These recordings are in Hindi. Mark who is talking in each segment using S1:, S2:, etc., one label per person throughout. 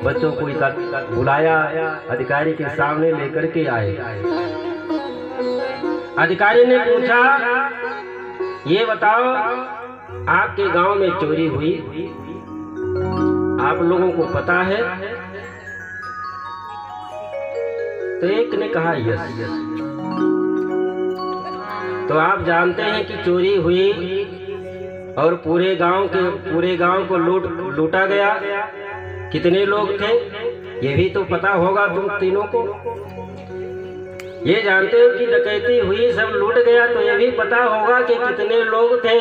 S1: बच्चों को बुलाया, अधिकारी के सामने लेकर के आए। अधिकारी ने पूछा, ये बताओ आपके गांव में चोरी हुई, आप लोगों को पता है? तो एक ने कहा यस। तो आप जानते हैं कि चोरी हुई और पूरे गांव को लूटा गया, कितने लोग थे ये भी तो पता होगा तुम तीनों को। ये जानते हो कि डकैती हुई, सब लूट गया, तो ये भी पता होगा कि कितने लोग थे।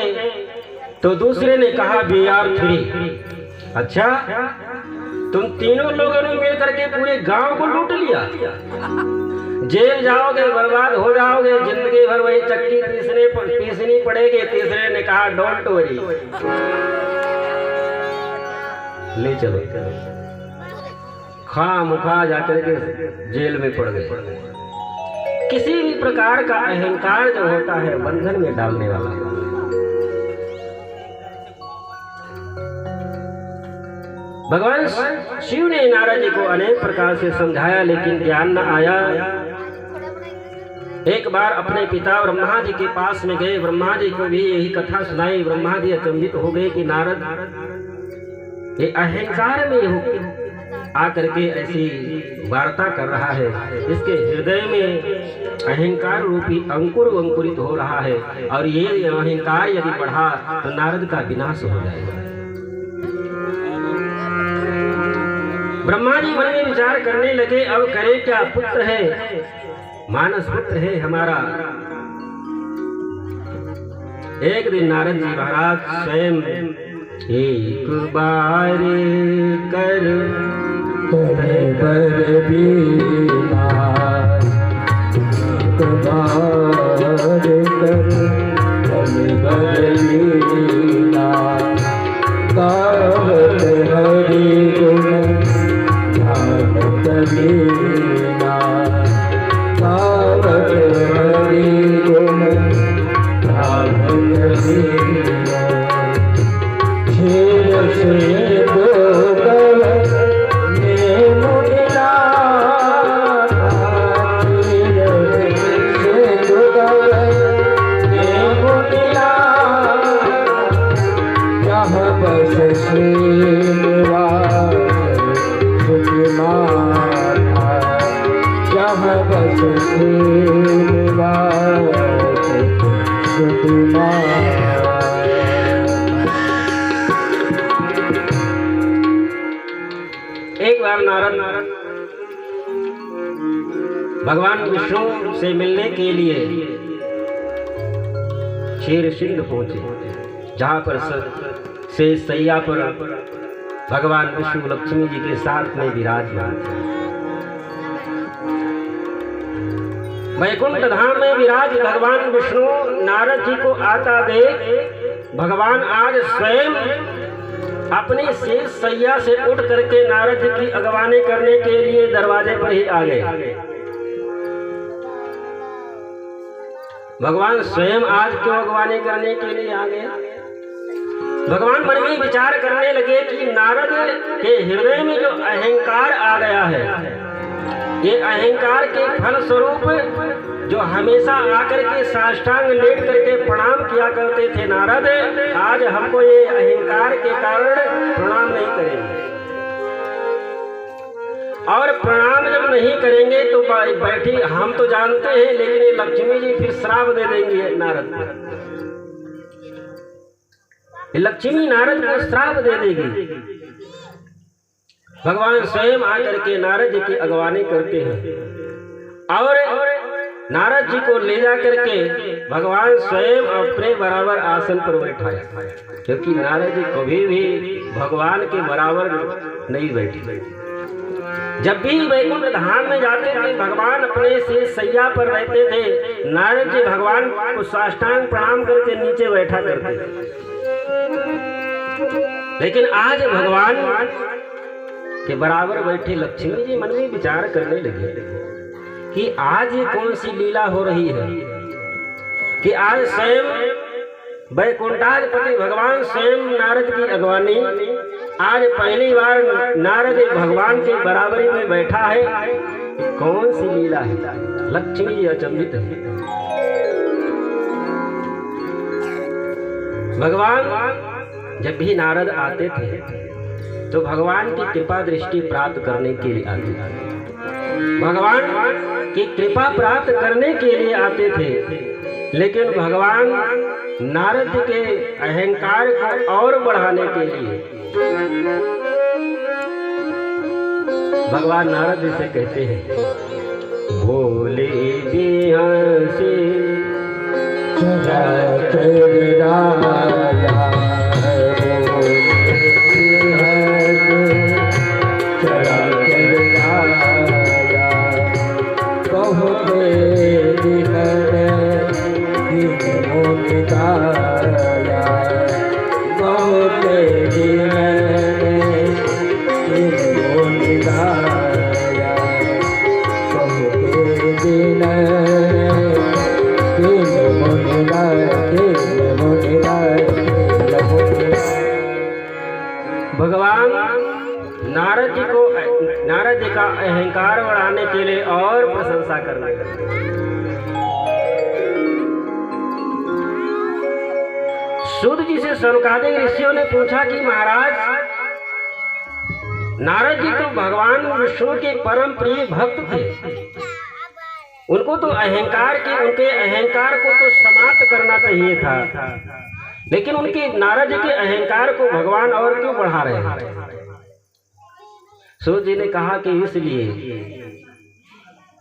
S1: तो दूसरे ने कहा we are 3। अच्छा, तुम तीनों लोगों ने मिल करके पूरे गांव को लूट लिया, जेल जाओगे, बर्बाद हो जाओगे, जिंदगी भर वही चक्की पीसनी पड़ेगी। तीसरे ने कहा डोंट वरी, ले चलो। खामखा जाकर के जेल में पड़ गए। किसी भी प्रकार का अहंकार जो होता है बंधन में डालने वाला। भगवान शिव ने नारद जी को अनेक प्रकार से समझाया, लेकिन ज्ञान न आया। एक बार अपने पिता ब्रह्मा जी के पास में गए, ब्रह्मा जी को भी यही कथा सुनाई। ब्रह्मा जी अचंभित हो गए कि नारद ये अहंकार में आकर के ऐसी वार्ता कर रहा है, इसके हृदय में अहंकार रूपी अंकुर अंकुरित हो रहा है, और ये अहंकार यदि बढ़ा तो नारद का विनाश हो जाएगा। ब्रह्मा जी मन में विचार करने लगे, अब करे क्या, पुत्र है, मानस पुत्र है हमारा। एक दिन नारद जी महाराज स्वयं एक बार कर पर बीना, एक बार कर बीना, गावत हरि गुण गावत बीना, गावत हरि गुण गावत बीना। से दो गल में मुड़ना, से दो गल में मुड़ना, जहाँ बस श्रीनिवास सुखी माता, जहाँ बस श्रीनिवास सुखी माता। एक बार नारद भगवान विष्णु से मिलने के लिए क्षीरसिंध पहुंचे, जहां पर से सैया पर भगवान विष्णु लक्ष्मी जी के साथ में विराजमान थे। वैकुंठ धाम में विराज भगवान विष्णु नारद जी को आता देख भगवान आज स्वयं अपनी शेष सैया से उठ करके नारद जी की अगवानी करने के लिए दरवाजे पर ही आ गए। भगवान स्वयं आज क्यों अगवानी करने के लिए आ गए? भगवान मन में विचार करने लगे कि नारद के हृदय में जो अहंकार आ गया है, ये अहंकार के फल स्वरूप जो हमेशा आकर के साष्टांग लेट करके प्रणाम किया करते थे नारद, आज हमको ये अहंकार के कारण प्रणाम नहीं करेंगे। और प्रणाम जब नहीं करेंगे तो बैठी, हम तो जानते हैं, लेकिन ये लक्ष्मी जी फिर श्राप दे देंगी नारद को। लक्ष्मी नारद को श्राप दे देगी। भगवान स्वयं आकर के नारद जी की अगवानी करते हैं और नारद जी को ले जा करके भगवान स्वयं अपने बराबर आसन पर बैठाया, क्योंकि नारद जी कभी भी भगवान के बराबर नहीं बैठे। जब भी वैकुंठ धाम में जाते थे भगवान अपने से सैया पर रहते थे, नारद जी भगवान को साष्टांग प्रणाम करके नीचे बैठा करते थे। लेकिन आज भगवान के बराबर बैठे लक्ष्मी जी मन में विचार करने लगे कि आज ये कौन सी लीला हो रही है कि आज स्वयं वैकुंठाधिपति भगवान स्वयं नारद की अगवानी आज पहली बार नारद भगवान के बराबरी में बैठा है। कौन सी लीला है? लक्ष्मी जी अचंभित है। भगवान जब भी नारद आते थे तो भगवान की कृपा दृष्टि प्राप्त करने के लिए आते थे। भगवान की कृपा प्राप्त करने के लिए आते थे, लेकिन भगवान नारद के अहंकार को और बढ़ाने के लिए भगवान नारद से कहते हैं, भोले बिहसे भगवान नारद जी का अहंकार बढ़ाने के लिए और प्रशंसा करने लगे। सूत जी से सनकादिक ऋषियों ने पूछा कि महाराज, नारद जी तो भगवान विष्णु के परम प्रिय भक्त थे, उनको तो उनके अहंकार को तो समाप्त करना चाहिए था, लेकिन उनके नारद जी के अहंकार को भगवान और क्यों बढ़ा रहे हैं? सूत जी ने कहा कि इसलिए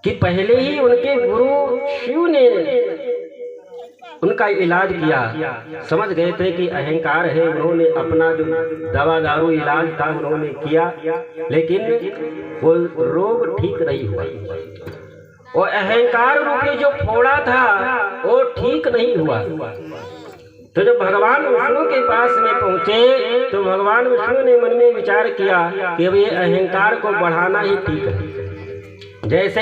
S1: कि पहले ही उनके गुरु शिव ने उनका इलाज किया, समझ गए थे कि अहंकार है, उन्होंने अपना जो दवा दारू इलाज था उन्होंने किया, लेकिन वो रोग ठीक नहीं हुआ। वो अहंकार रूपी जो फोड़ा था वो ठीक नहीं हुआ। तो जब भगवान विष्णु के पास में पहुंचे तो भगवान विष्णु ने मन में विचार किया कि अब ये अहंकार को बढ़ाना ही ठीक है। जैसे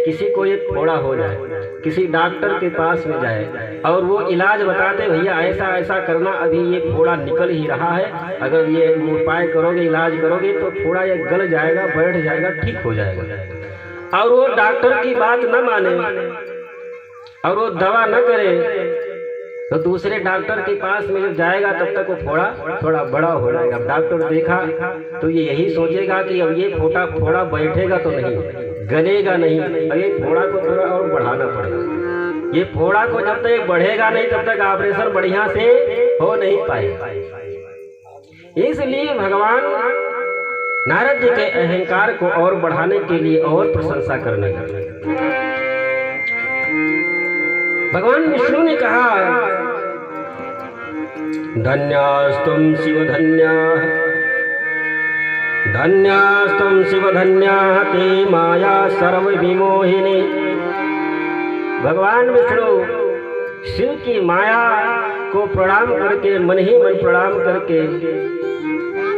S1: किसी को एक फोड़ा हो जाए, किसी डॉक्टर के पास में जाए और वो इलाज बताते, भैया ऐसा ऐसा करना, अभी ये फोड़ा निकल ही रहा है, अगर ये उपाय करोगे, इलाज करोगे तो फोड़ा ये गल जाएगा, बैठ जाएगा, ठीक हो जाएगा। और वो डॉक्टर की बात न माने और वो दवा न करे तो दूसरे डॉक्टर के पास में जब जाएगा तब तक वो फोड़ा थोड़ा बड़ा हो जाएगा। डॉक्टर देखा तो ये यही सोचेगा कि अब ये फोड़ा बैठेगा तो नहीं, गलेगा नहीं, अब ये फोड़ा को थोड़ा और बढ़ाना पड़ेगा। ये फोड़ा को जब तक बढ़ेगा नहीं तब तक ऑपरेशन बढ़िया से हो नहीं पाएगा। इसलिए भगवान नारद जी के अहंकार को और बढ़ाने के लिए और प्रशंसा करने लगे। भगवान विष्णु ने कहा, धन्यास्तुम शिव धन्याः, धन्यास्तुम शिव धन्याः ते माया सर्व विमोहिनी। भगवान विष्णु शिव की माया को प्रणाम करके, मन ही मन प्रणाम करके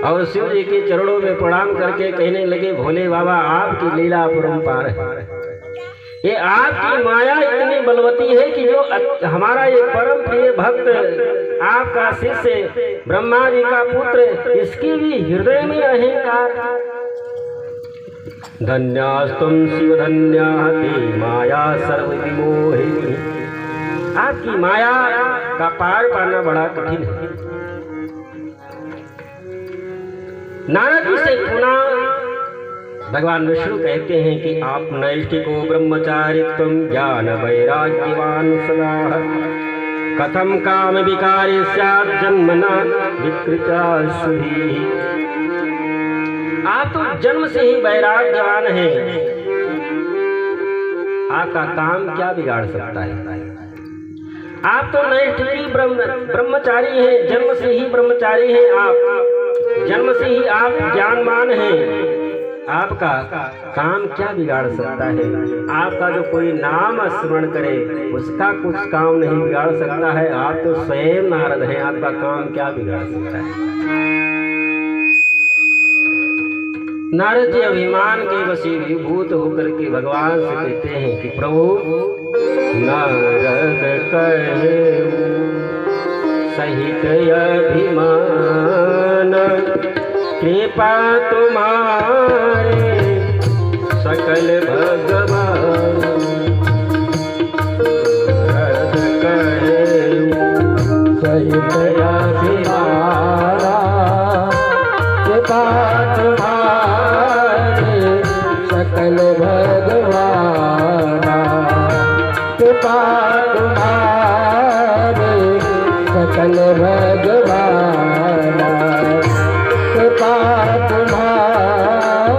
S1: और शिव जी के चरणों में प्रणाम करके कहने लगे, भोले बाबा आपकी लीला अपरंपार है। ये आपकी माया इतनी बलवती है कि जो हमारा ये परम प्रिय भक्त आपका शिष्य ब्रह्मा जी का पुत्र, इसकी भी हृदय में अहंकार। धन्यास्तुम शिव धन्याः ते माया सर्व विमोहिनी। आपकी माया का पार पाना बड़ा कठिन है। नारद जी से पुनः भगवान विष्णु कहते हैं कि आप नैष्ठिको ब्रह्मचारित्वं ज्ञान वैराग्यवान सदा, कथम काम विकारी स्यात् जन्मना विकृता शुभि। आप तो जन्म से ही वैराग्यवान हैं, आपका काम क्या बिगाड़ सकता है? आप तो नैष्ठिकी ब्रह्मचारी हैं, जन्म से ही ब्रह्मचारी हैं, आप जन्म से ही आप ज्ञानवान हैं, आपका काम क्या बिगाड़ सकता है? आपका जो कोई नाम स्मरण करे उसका कुछ काम नहीं बिगाड़ सकता है। आप तो स्वयं नारद हैं, आपका काम क्या बिगाड़ सकता है? नारद जी अभिमान के वशीभूत होकर के भगवान से कहते हैं कि प्रभु, नारद कहे सहित अभिमान कृपा तुम्हारे सकल भगवान रद करे सही दया बिहारा कृपा तुम्हारे सकल भगवान कृपा तुम्हारे सकल भगवान कृपा तुम्हारे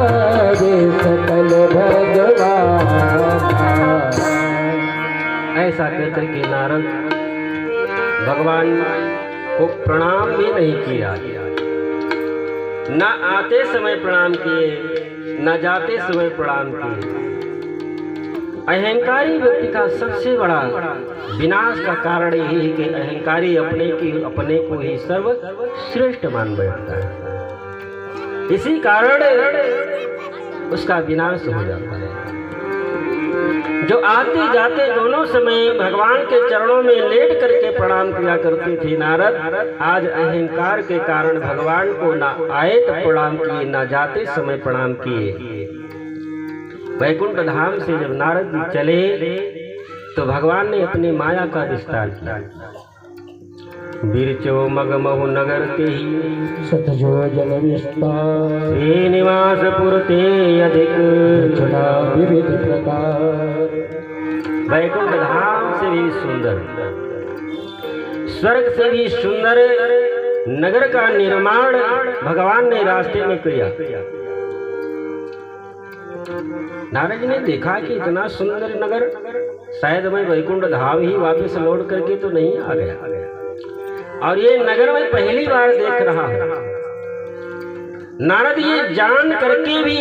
S1: सकल भगवान। ऐसा कहकर के नारद भगवान को प्रणाम भी नहीं किया, न आते समय प्रणाम किए न जाते समय प्रणाम किए। अहंकारी व्यक्ति का सबसे बड़ा विनाश का कारण यही है कि अहंकारी अपने को ही सर्वश्रेष्ठ मान बैठता है। इसी कारण उसका विनाश हो जाता है। जो आते जाते दोनों समय भगवान के चरणों में लेट करके प्रणाम किया करते थे नारद, आज अहंकार के कारण भगवान को ना आए तो प्रणाम किए, ना जाते समय प्रणाम किए। वैकुंठ धाम से जब नारद जी चले तो भगवान ने अपनी माया का विस्तार किया। बिरचो मगमहु नगर के ही सतजो जन विस्तार निवास पुरते अधिक विविध प्रकार। वैकुंठ धाम से भी सुंदर, स्वर्ग से भी सुंदर नगर का निर्माण भगवान ने रास्ते में किया। नारद जी ने देखा कि इतना सुंदर नगर, शायद मैं वैकुंठ धाम ही वापस लौट करके तो नहीं आ गया, और ये नगर मैं पहली बार देख रहा हूं। नारद ये जान करके भी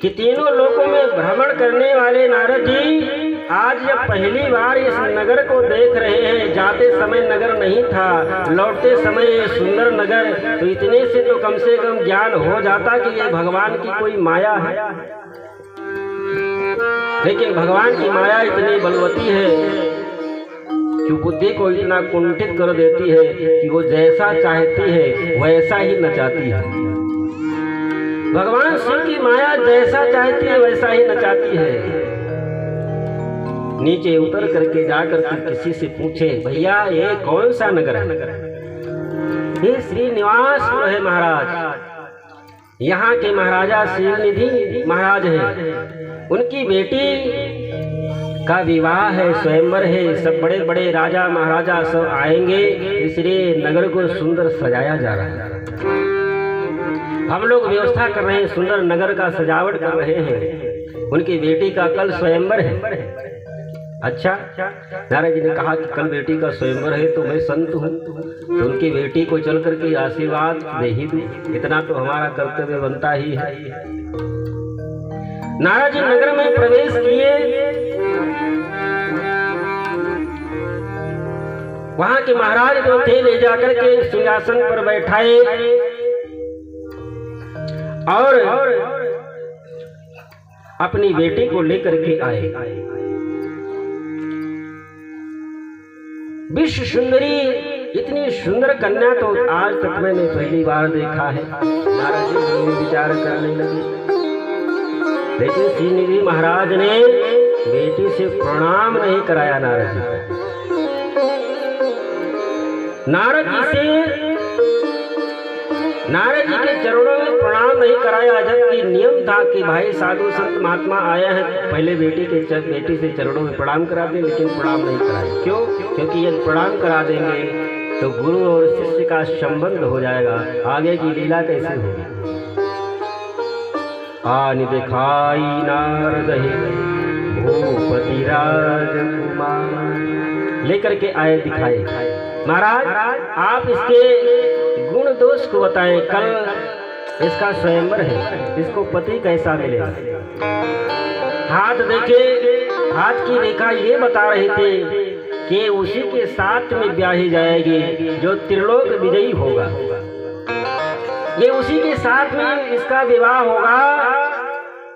S1: कि तीनों लोकों में भ्रमण करने वाले नारद जी आज जब पहली बार इस नगर को देख रहे हैं, जाते समय नगर नहीं था, लौटते समय ये सुंदर नगर, तो इतने से तो कम से कम ज्ञान हो जाता कि ये भगवान की कोई माया है। लेकिन भगवान की माया इतनी बलवती है कि बुद्धि को इतना कुंठित कर देती है कि वो जैसा चाहती है वैसा ही नचाती है। भगवान शिव की माया जैसा चाहती है वैसा ही नचाती है। नीचे उतर करके जाकर के किसी से पूछे, भैया ये कौन सा नगर है? ये श्रीनिवास है महाराज, यहाँ के महाराजा शिवनिधि महाराज हैं। उनकी बेटी का विवाह है, स्वयंवर है, सब बड़े बड़े राजा महाराजा सब आएंगे, इसलिए नगर को सुंदर सजाया जा रहा है। हम लोग व्यवस्था कर रहे हैं, सुंदर नगर का सजावट कर रहे हैं। उनकी बेटी का कल स्वयंवर है। अच्छा, नारद जी ने कहा कि कल बेटी का स्वयंवर है तो मैं संत हूँ, तो उनकी बेटी को चल करके आशीर्वाद दे ही दूं, इतना तो हमारा कर्तव्य बनता ही है। नारद जी नगर में प्रवेश किए। वहां के महाराज जो थे ले जाकर के सिंहासन पर बैठाए और अपनी बेटी को लेकर के आए। विश्व सुंदरी, इतनी सुंदर कन्या तो आज तक मैंने पहली बार देखा है। नारद जी विचार करने लगे, लेकिन श्रीनिधि महाराज ने बेटी से प्रणाम नहीं कराया। नारद जी के चरणों में प्रणाम नहीं कराया, जबकि नियम था कि भाई साधु संत महात्मा आया है पहले बेटी से चरणों में प्रणाम करा दें, लेकिन प्रणाम नहीं कराया। क्यों? क्योंकि यदि प्रणाम करा देंगे तो गुरु और शिष्य का संबंध हो जाएगा, आगे की लीला कैसे होगी। आनि दिखाई नारद भूपति राजकुमार, लेकर के आए दिखाए। महाराज आप इसके गुण दोष को बताएं, कल इसका स्वयंवर है, इसको पति कैसा मिलेगा। हाथ देखे, हाथ की रेखा ये बता रहे थे कि उसी के साथ में ब्याही जाएगी जो त्रिलोक विजयी होगा। ये उसी के साथ में इसका विवाह होगा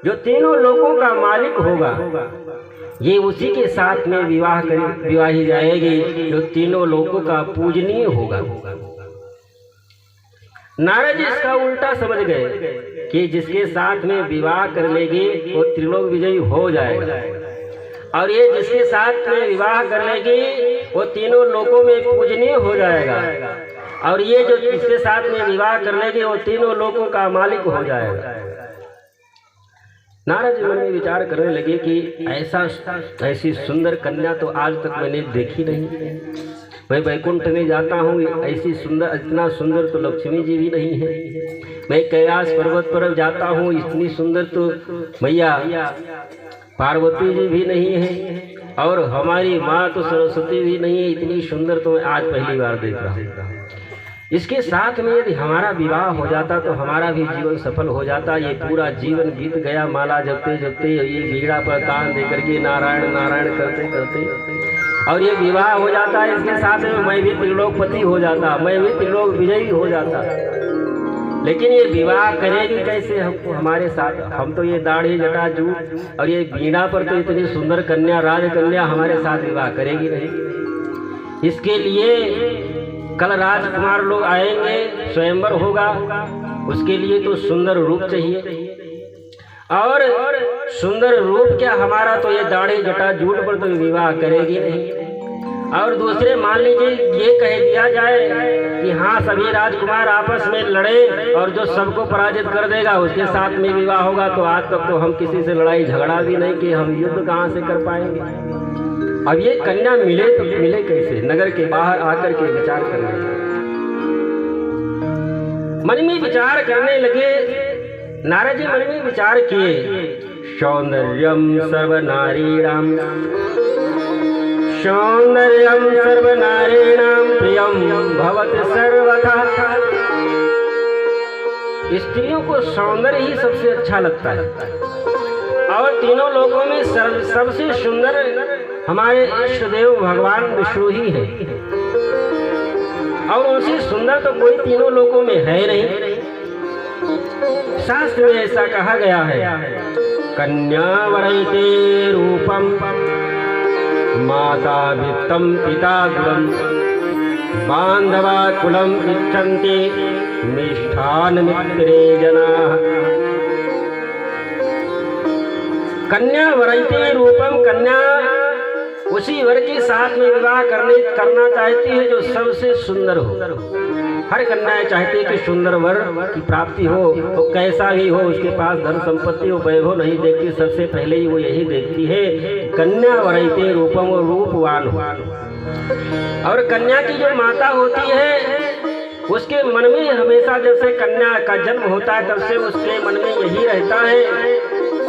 S1: जो तीनों लोकों का मालिक होगा। ये उसी के साथ में विवाही जाएगी जो तीनों लोकों का पूजनीय होगा। नारद जी इसका उल्टा समझ गए कि जिसके साथ में विवाह कर लेगी वो त्रिलोक विजयी हो जाएगा, और ये जिसके साथ में विवाह कर लेगी वो तीनों लोकों में पूजनीय हो जाएगा, और ये जो जिसके साथ में विवाह कर लेगी वो तीनों लोकों का मालिक हो जाएगा। नारद जी मन में विचार करने लगे कि ऐसी सुंदर कन्या तो आज तक मैंने देखी नहीं। मैं वैकुंठ में जाता हूँ, ऐसी सुंदर, इतना सुंदर तो लक्ष्मी जी भी नहीं है। मैं कैलाश पर्वत पर जाता हूँ, इतनी सुंदर तो मैया पार्वती जी भी नहीं है, और हमारी माँ तो सरस्वती भी नहीं है। इतनी सुंदर तो मैं आज पहली बार देख रहा हूँ। इसके साथ में यदि हमारा विवाह हो जाता तो हमारा भी जीवन सफल हो जाता। ये पूरा जीवन बीत गया माला जपते जपते, ये बीड़ा पर तान दे करके नारायण नारायण करते करते, और ये विवाह हो जाता है। इसके साथ में मैं भी त्रिलोकपति हो जाता, मैं भी त्रिलोक विजयी हो जाता। लेकिन ये विवाह करेगी कैसे हमको हमारे साथ? हम तो ये दाढ़ी जटा जूट और ये बीड़ा पर तो इतनी सुंदर कन्या, राजकन्या हमारे साथ विवाह करेगी नहीं। इसके लिए कल राजकुमार लोग आएंगे, स्वयंवर होगा, उसके लिए तो सुंदर रूप चाहिए, और सुंदर रूप क्या हमारा तो ये दाढ़ी जटा जूट पर तो विवाह करेगी नहीं। और दूसरे मान लीजिए ये कह दिया जाए कि हाँ सभी राजकुमार आपस में लड़े और जो सबको पराजित कर देगा उसके साथ में विवाह होगा, तो आज तक तो हम किसी से लड़ाई झगड़ा भी नहीं कि हम युद्ध कहाँ से कर पाएंगे। अब ये कन्या मिले तो मिले कैसे? नगर के बाहर आकर के विचार करने लगे, मन में विचार करने लगे। नारद जी मन में विचार किए, सौंदर्यम सर्वनारीणाम, सौंदर्यम सर्वनारीणाम प्रियम भवति सर्वथा। स्त्रियों को सौंदर्य ही सबसे अच्छा लगता है, और तीनों लोगों में सबसे सुंदर हमारे इष्ट देव भगवान विष्णु ही है, और उनसे सुंदर तो कोई तीनों लोकों में है नहीं। शास्त्र में ऐसा कहा गया है, कन्या वरयते रूपम माता वित्तम पिता गुणम बांधवा कुलम इच्छन्ति मिष्ठान मित्रे जनाः। कन्या वरयते रूपम, कन्या उसी वर के साथ में विवाह करना चाहती है जो सबसे सुंदर हो। हर कन्या चाहती है कि सुंदर वर की प्राप्ति हो, तो कैसा भी हो, उसके पास धन संपत्ति हो, वैभव नहीं देखती, सबसे पहले ही वो यही देखती है कन्या वरयते रूपम, वो रूपवान हो। और कन्या की जो माता होती है उसके मन में हमेशा, जब से कन्या का जन्म होता है तब से उसके मन में यही रहता है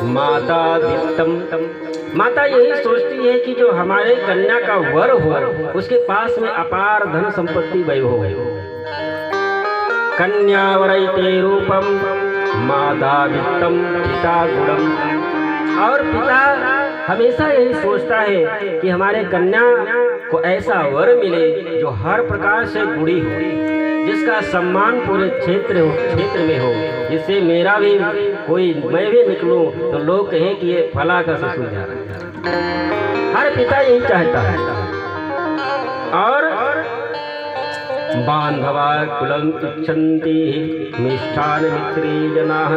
S1: माता वित्तम। माता यही सोचती है कि जो हमारे कन्या का वर हो उसके पास में अपार धन संपत्ति वैभव हो। कन्या वरयते रूपम माता वित्तम पिता गुणम। और पिता हमेशा यही सोचता है कि हमारे कन्या को ऐसा वर मिले जो हर प्रकार से गुणी हो, जिसका सम्मान पूरे क्षेत्र में हो, जिससे मेरा भी कोई, मैं भी निकलूं तो लोग कहें कि ये फला का ससुर जा रहा है। हर पिता यही चाहता है। और बांधवा कुलम इच्छन्ति मिष्ठान मित्री जनाः।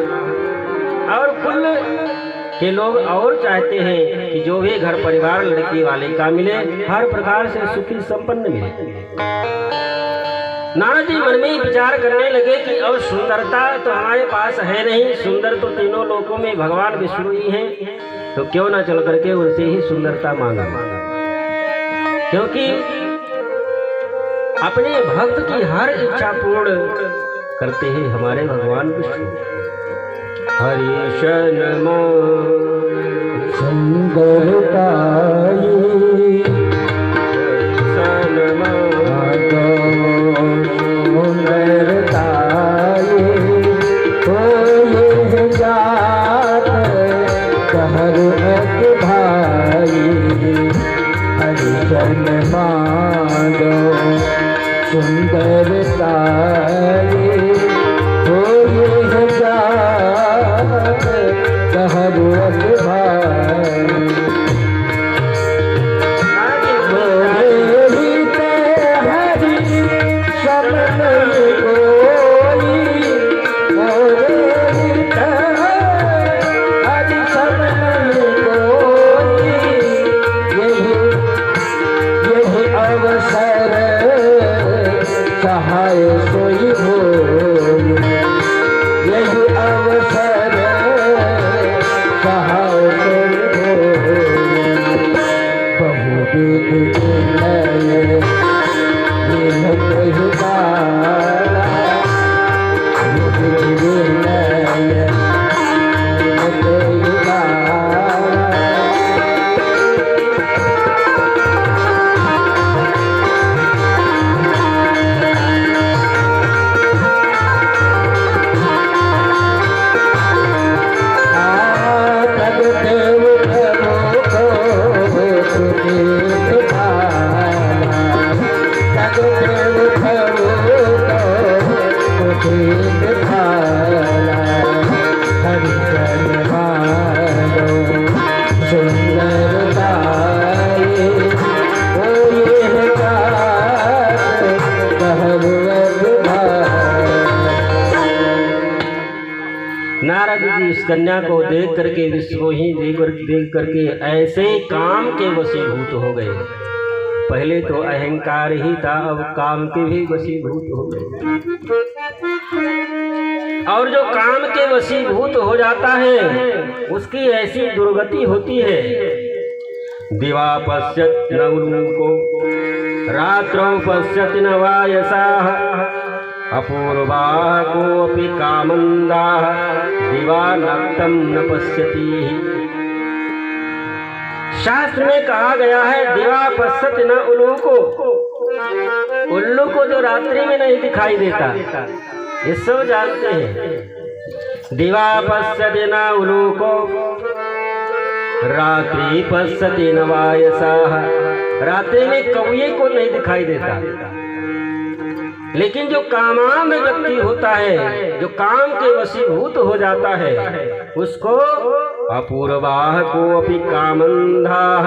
S1: और कुल के लोग और चाहते हैं कि जो भी घर परिवार लड़की वाले का मिले, हर प्रकार से सुखी संपन्न मिले। नारद जी मन में ही विचार करने लगे कि अब सुंदरता तो हमारे पास है नहीं, सुंदर तो तीनों लोकों में भगवान विष्णु ही हैं, तो क्यों ना चल करके उनसे ही सुंदरता मांगा। क्योंकि अपने भक्त की हर इच्छा पूर्ण करते हैं हमारे भगवान विष्णु। हरिशन सुंदरता
S2: सुंदरता हो ये कहर भाई।
S1: जी उस कन्या को देख करके, विश्वमोहिनी देख करके ऐसे काम के वशीभूत हो गए। पहले तो अहंकार ही था, अब काम के भी वशीभूत हो गए। और जो काम के वशीभूत हो जाता है उसकी ऐसी दुर्गति होती है। दिवा पश्यत न उल्लूको रात्रौ पश्यत न वायसाः अपूर्वाः कोऽपि कामन्दाः दिवा नक्तं न पश्यति। शास्त्र में कहा गया है दिवा पश्यत न उल्लूको, उल्लू को जो रात्रि में नहीं दिखाई देता, ये सब जानते हैं। दिवा पश्यति न उल्लूको रात्रि पश्यति न वायसाः, रात्रि में कौए को नहीं दिखाई देता। लेकिन जो कामांध व्यक्ति होता है, जो काम के वशीभूत हो जाता है, उसको अपूर्वाः कोऽपि कामन्धाः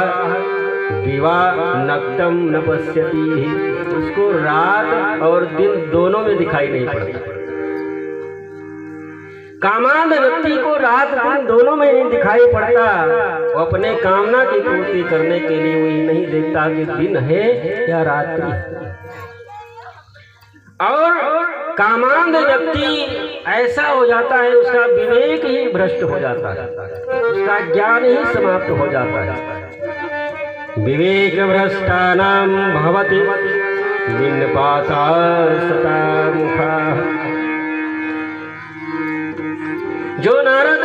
S1: दिवा नक्तं न पश्यति, उसको रात और दिन दोनों में दिखाई नहीं पड़ता। कामांध व्यक्ति को रात दिन दोनों में नहीं दिखाई पड़ता। वो अपने कामना की पूर्ति करने के लिए वो ये नहीं देखता कि दिन है या रात्रि। और कामांध व्यक्ति ऐसा हो जाता है, उसका विवेक ही भ्रष्ट हो जाता है, उसका ज्ञान ही समाप्त हो जाता है। विवेक भ्रष्टानां भवति विन्नपाता सता मुखाः। जो नारद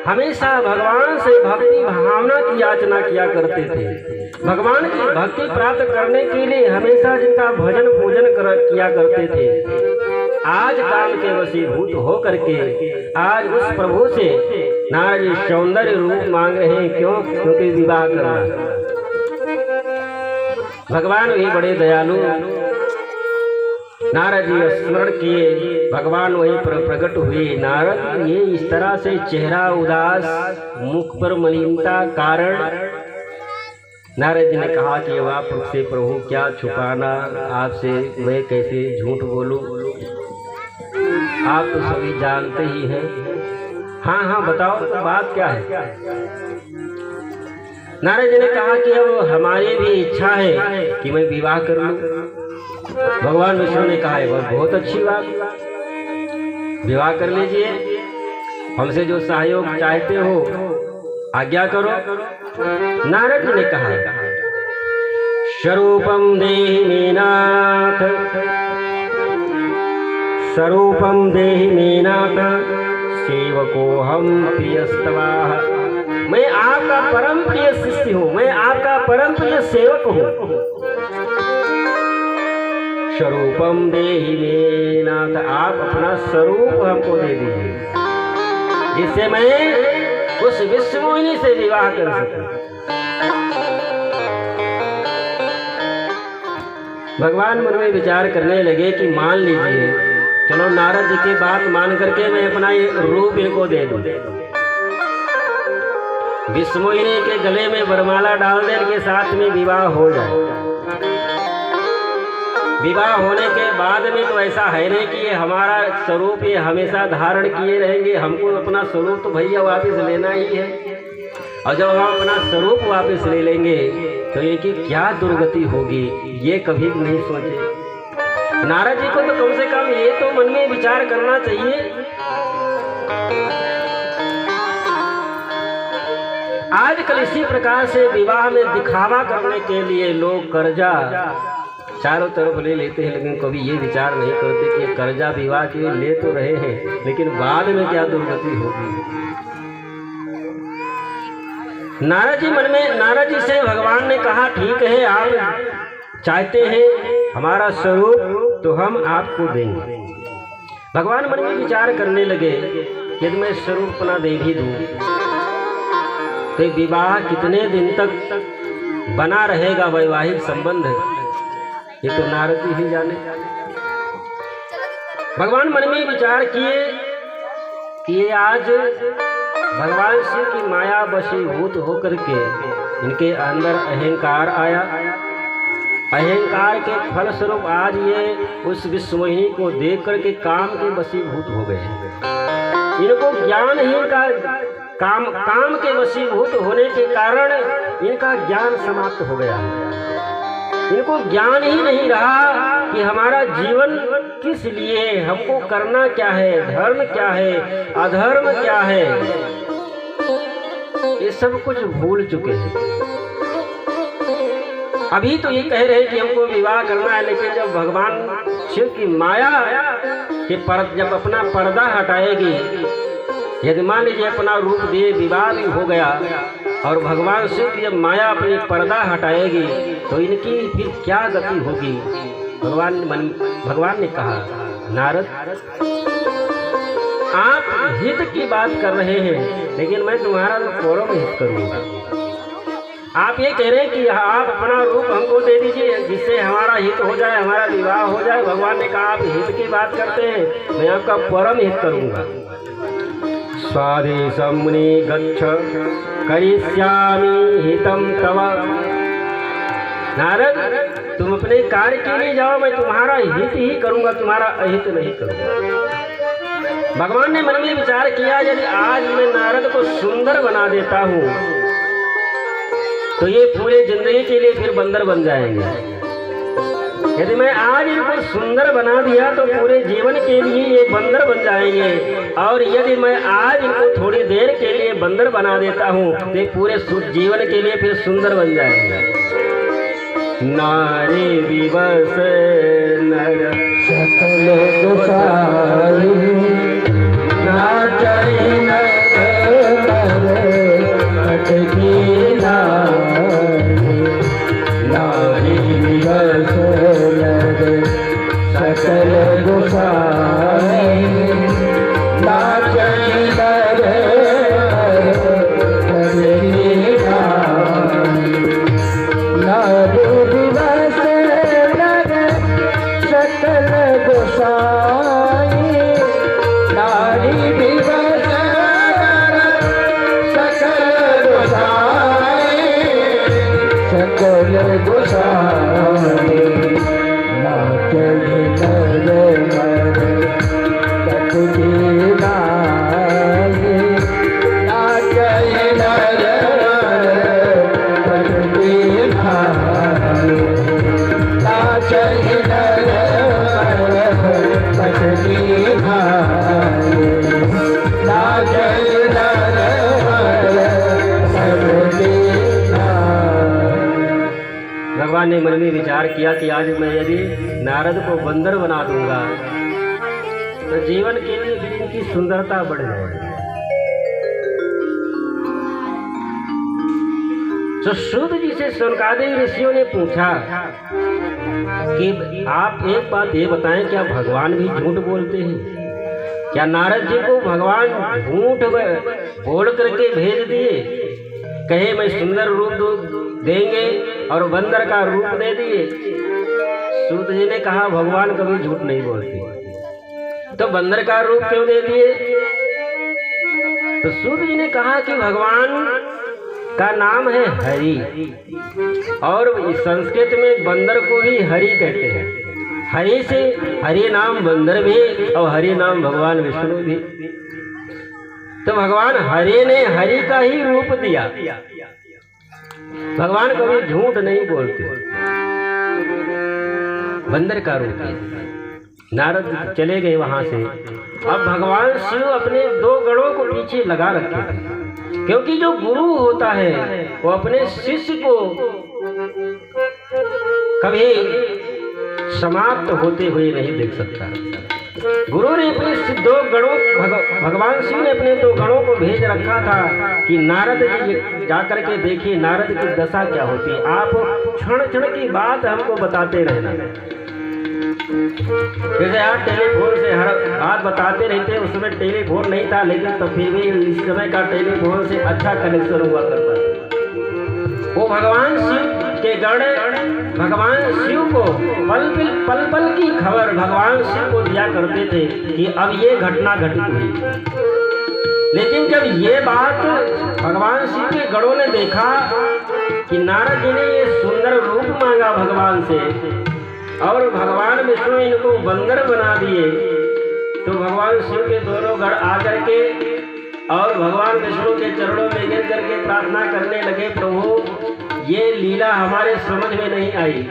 S1: हमेशा भगवान से भक्ति भावना की याचना किया करते थे, भगवान की भक्ति प्राप्त करने के लिए हमेशा जिनका भजन पूजन किया करते थे, आज काम के वशीभूत हो करके आज उस प्रभु से नारद जी सौंदर्य रूप मांग रहे हैं। क्यों? क्योंकि विवाह करना। भगवान भी बड़े दयालु। नारद जी स्मरण किए, भगवान वहीं पर प्रकट हुए। नारद ये इस तरह से चेहरा उदास, मुख पर मलिनता कारण। नारद जी ने कहा कि अब आप से प्रभु क्या छुपाना, आपसे मैं कैसे झूठ बोलूं, आप तो सभी जानते ही हैं। हाँ हाँ बताओ तो बात क्या है। नारद जी ने कहा कि अब हमारी भी इच्छा है कि मैं विवाह कर लूं। भगवान विष्णु ने कहा है वह बहुत अच्छी बात, विवाह कर लीजिए, हमसे जो सहयोग चाहते हो आज्ञा करो। नारद जी ने कहा स्वरूपम देहि मे नाथ, स्वरूपम देहि मे नाथ सेवकोऽहं प्रियस्तवाः। मैं आपका परम प्रिय शिष्य हूँ, मैं आपका परम प्रिय सेवक हूँ। स्वरूपम देहि मे नाथ, आप अपना स्वरूप हमको दे दीजिए जिससे मैं उस विश्वमोहिनी से विवाह कर सकूं। भगवान मन में विचार करने लगे कि मान लीजिए, चलो नारद जी की बात मान करके मैं अपना ये रूप इनको दे दूं। विश्वमोहिनी के गले में वरमाला डाल देने के साथ में विवाह हो जाए। विवाह होने के बाद में तो ऐसा है नहीं कि ये हमारा स्वरूप ये हमेशा धारण किए रहेंगे, हमको अपना स्वरूप तो भैया वापस लेना ही है। और जब हम अपना स्वरूप वापस ले लेंगे तो ये कि क्या दुर्गति होगी, ये कभी नहीं सोचे। नारद जी को तो कम से कम ये तो मन में विचार करना चाहिए। आजकल इसी प्रकार से विवाह में दिखावा करने के लिए लोग कर्जा चारों तरफ ले लेते हैं, लेकिन कभी ये विचार नहीं करते कि कर्जा विवाह के लिए ले तो रहे हैं, लेकिन बाद में क्या दुर्गति होगी। नारद जी मन में, नारद जी से भगवान ने कहा ठीक है, आप चाहते हैं हमारा स्वरूप तो हम आपको देंगे। भगवान मन में विचार करने लगे यदि मैं स्वरूप अपना दे भी दूं तो विवाह कितने दिन तक बना रहेगा, वैवाहिक संबंध ये तो नारद जी ही जाने। भगवान मन में विचार किए कि ये आज भगवान शिव की माया वशीभूत होकर के इनके अंदर अहंकार आया। अहंकार के फलस्वरूप आज ये उस विश्वमोहिनी को देख करके काम के वशीभूत हो गए। इनको ज्ञानहीन का काम के वशीभूत होने के कारण इनका ज्ञान समाप्त हो गया है। इनको ज्ञान ही नहीं रहा कि हमारा जीवन किस लिए, हमको करना क्या है, धर्म क्या है, अधर्म क्या है, ये सब कुछ भूल चुके हैं। अभी तो ये कह रहे हैं कि हमको विवाह करना है, लेकिन जब भगवान शिव की माया के जब अपना पर्दा हटाएगी, यदि मान लीजिए अपना रूप दिए विवाह भी हो गया और भगवान शिव की जब माया अपनी पर्दा हटाएगी तो इनकी फिर क्या गति होगी। भगवान ने कहा, नारद आप हित की बात कर रहे हैं, लेकिन मैं तुम्हारा पूर्व हित करूंगा। आप ये कह रहे हैं कि आप अपना रूप हमको दे दीजिए जिससे हमारा हित हो जाए, हमारा विवाह हो जाए। भगवान ने कहा आप हित की बात करते हैं, मैं आपका परम हित करूंगा। स्वादेशं मुने गच्छ करिष्यामि हितं तव। नारद तुम अपने कार्य के लिए जाओ, मैं तुम्हारा हित ही करूंगा, तुम्हारा अहित नहीं करूंगा। भगवान ने मन में विचार किया, यदि आज मैं नारद को सुंदर बना देता हूँ तो ये पूरे जिंदगी के लिए फिर बंदर बन जाएंगे। यदि मैं आज इनको सुंदर बना दिया तो पूरे जीवन के लिए ये बंदर बन जाएंगे, और यदि मैं आज इनको थोड़ी देर के लिए बंदर बना देता हूँ तो ये पूरे जीवन के लिए फिर सुंदर बन जाएंगे। नारी विवश नर सकल गोसाई, नाचै नारी विवश नर सकल गोसाई, नाचै भगवान ने मन में विचार किया कि आज मैं यदि नारद को बंदर बना दूंगा तो जीवन के लिए भी इनकी सुंदरता बढ़ जाएगी। तो सूत जी से शौनकादि ऋषियों ने पूछा कि आप एक बात ये बताएं, क्या भगवान भी झूठ बोलते हैं? क्या नारद जी को भगवान झूठ बोल करके भेज दिए, कहे मैं सुंदर रूप देंगे और बंदर का रूप दे दिए? सूत जी ने कहा भगवान कभी झूठ नहीं बोलते, तो बंदर का रूप क्यों दे दिए? तो सूत जी ने कहा कि भगवान का नाम है हरि, और संस्कृत में बंदर को भी हरि कहते हैं। हरि से हरि नाम बंदर भी और हरि नाम भगवान विष्णु भी। तो भगवान हरि ने हरि का ही रूप दिया। भगवान कभी झूठ नहीं बोलते, बंदर का रूप है। नारद चले गए वहां से। अब भगवान शिव अपने दो गणों को पीछे लगा रखे थे, क्योंकि जो गुरु होता है वो अपने शिष्य को कभी समाप्त होते हुए नहीं देख सकता। गुरु ने अपने दो गणों, भगवान शिव ने अपने दो गणों को भेज रखा था कि नारद जी जाकर के देखिए नारद की दशा क्या होती है, आप क्षण क्षण की बात हमको बताते रहना। जैसे आप टेलीफोन से हर बात बताते रहते, उस समय टेलीफोन नहीं था, लेकिन तो फिर भी इस समय का टेलीफोन से अच्छा कनेक्शन हुआ करता था। वो भगवान शिव के गण भगवान शिव को पल पल की खबर भगवान शिव को दिया करते थे कि अब ये घटना घटित हुई। लेकिन जब ये बात भगवान शिव के गणों ने देखा कि नारद जी ने ये सुंदर रूप मांगा भगवान से और भगवान विष्णु इनको बंदर बना दिए, तो भगवान शिव के दोनों गण आकर के और भगवान विष्णु के चरणों में गिर करके प्रार्थना करने लगे, प्रभु ये लीला हमारे समझ में नहीं आई।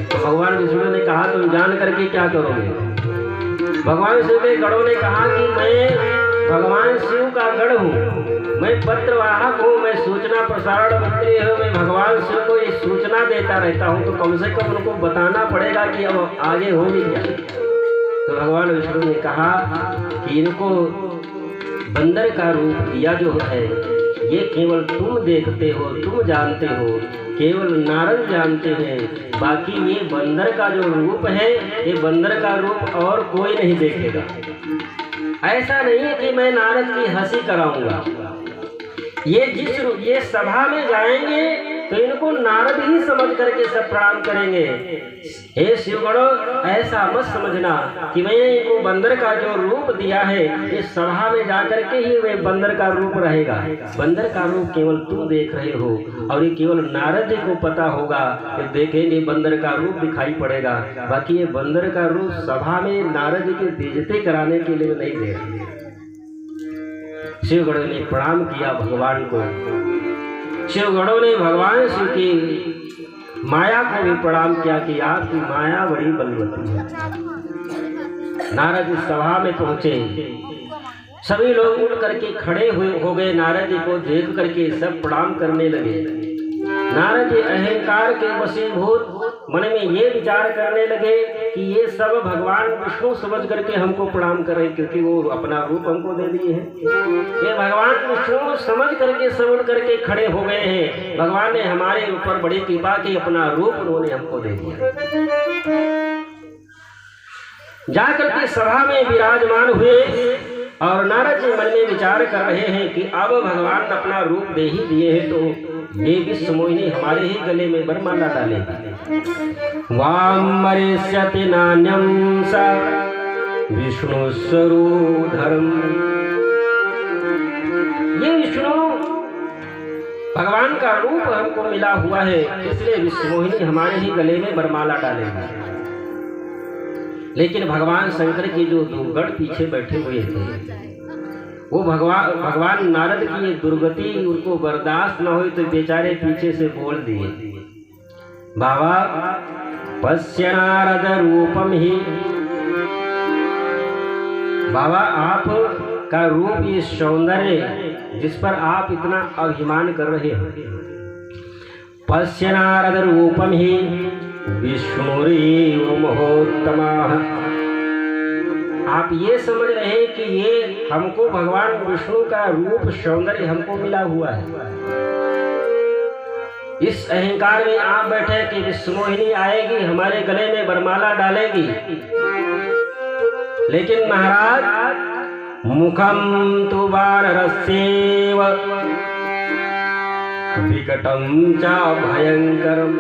S1: तो भगवान विष्णु ने कहा तुम जान करके क्या करोगे? भगवान शिव के गणों ने कहा कि मैं भगवान शिव का गण हूँ, मैं पत्रवाहक हूँ, मैं सूचना प्रसारण मंत्री हूँ, मैं भगवान शिव को ये सूचना देता रहता हूँ, तो कम से कम उनको बताना पड़ेगा कि अब आगे होगी क्या। तो भगवान विष्णु ने कहा कि इनको बंदर का रूप दिया जो है ये केवल तुम देखते हो, तुम जानते हो, केवल नारद जानते हैं, बाकी ये बंदर का जो रूप है ये बंदर का रूप और कोई नहीं देखेगा। ऐसा नहीं है कि मैं नारद की हंसी कराऊंगा, ये सभा में जाएंगे तो इनको नारद ही समझ करके सब प्रणाम करेंगे। हे शिवगणों, ऐसा मत समझना कि मैंने इनको बंदर का जो रूप दिया है इस सभा में जाकर के ही वे बंदर का रूप रहेगा। बंदर का रूप केवल तुम देख रहे हो और ये केवल नारद जी को पता होगा कि देखेंगे बंदर का रूप दिखाई पड़ेगा, बाकी ये बंदर का रूप सभा में नारद जी की बेइज्जती कराने के लिए नहीं दे रहे। शिवगणों ने प्रणाम किया भगवान को। शिवगणों ने भगवान शिव की माया को भी प्रणाम किया कि आपकी माया बड़ी बलवती है। नारद इस सभा में पहुंचे, सभी लोग उठ करके खड़े हो गए, नारद जी को देख करके सब प्रणाम करने लगे। नारद जी अहंकार के वशीभूत मन में ये विचार करने लगे कि ये सब भगवान विष्णु समझ करके हमको प्रणाम कर रहे, क्योंकि वो अपना रूप हमको दे दिए हैं। ये भगवान विष्णु समझ करके समझ करके खड़े हो गए हैं, भगवान ने हमारे ऊपर बड़ी कृपा की, अपना रूप उन्होंने हमको दे दिया। जाकर के सभा में विराजमान हुए और नारद जी मन में विचार कर रहे हैं कि अब भगवान अपना रूप दे ही दिए हैं तो ये विश्व मोहिनी हमारे ही गले में वरमाला डालेगी। वामरिष्यति नान्यं स विष्णु स्वरूपधरम्। ये विष्णु भगवान का रूप हमको मिला हुआ है, इसलिए विश्व मोहिनी हमारे ही गले में वरमाला डालेगी। लेकिन भगवान शंकर के जो दो गण पीछे बैठे हुए थे, वो भगवान नारद की ये दुर्गति उनको बर्दाश्त न हुई तो बेचारे पीछे से बोल दिए, बाबा पश्य नारद रूपम ही। बाबा आप का रूप, ये सौंदर्य जिस पर आप इतना अभिमान कर रहे हो, पश्य नारद रूपम ही विष्णुरेव महोत्तमः। आप ये समझ रहे हैं कि ये हमको भगवान विष्णु का रूप सौंदर्य हमको मिला हुआ है। इस अहंकार में आप बैठे कि विश्व मोहिनी आएगी हमारे गले में वरमाला डालेगी। लेकिन महाराज मुखम तु वानरस्येव विकटम च भयंकरम।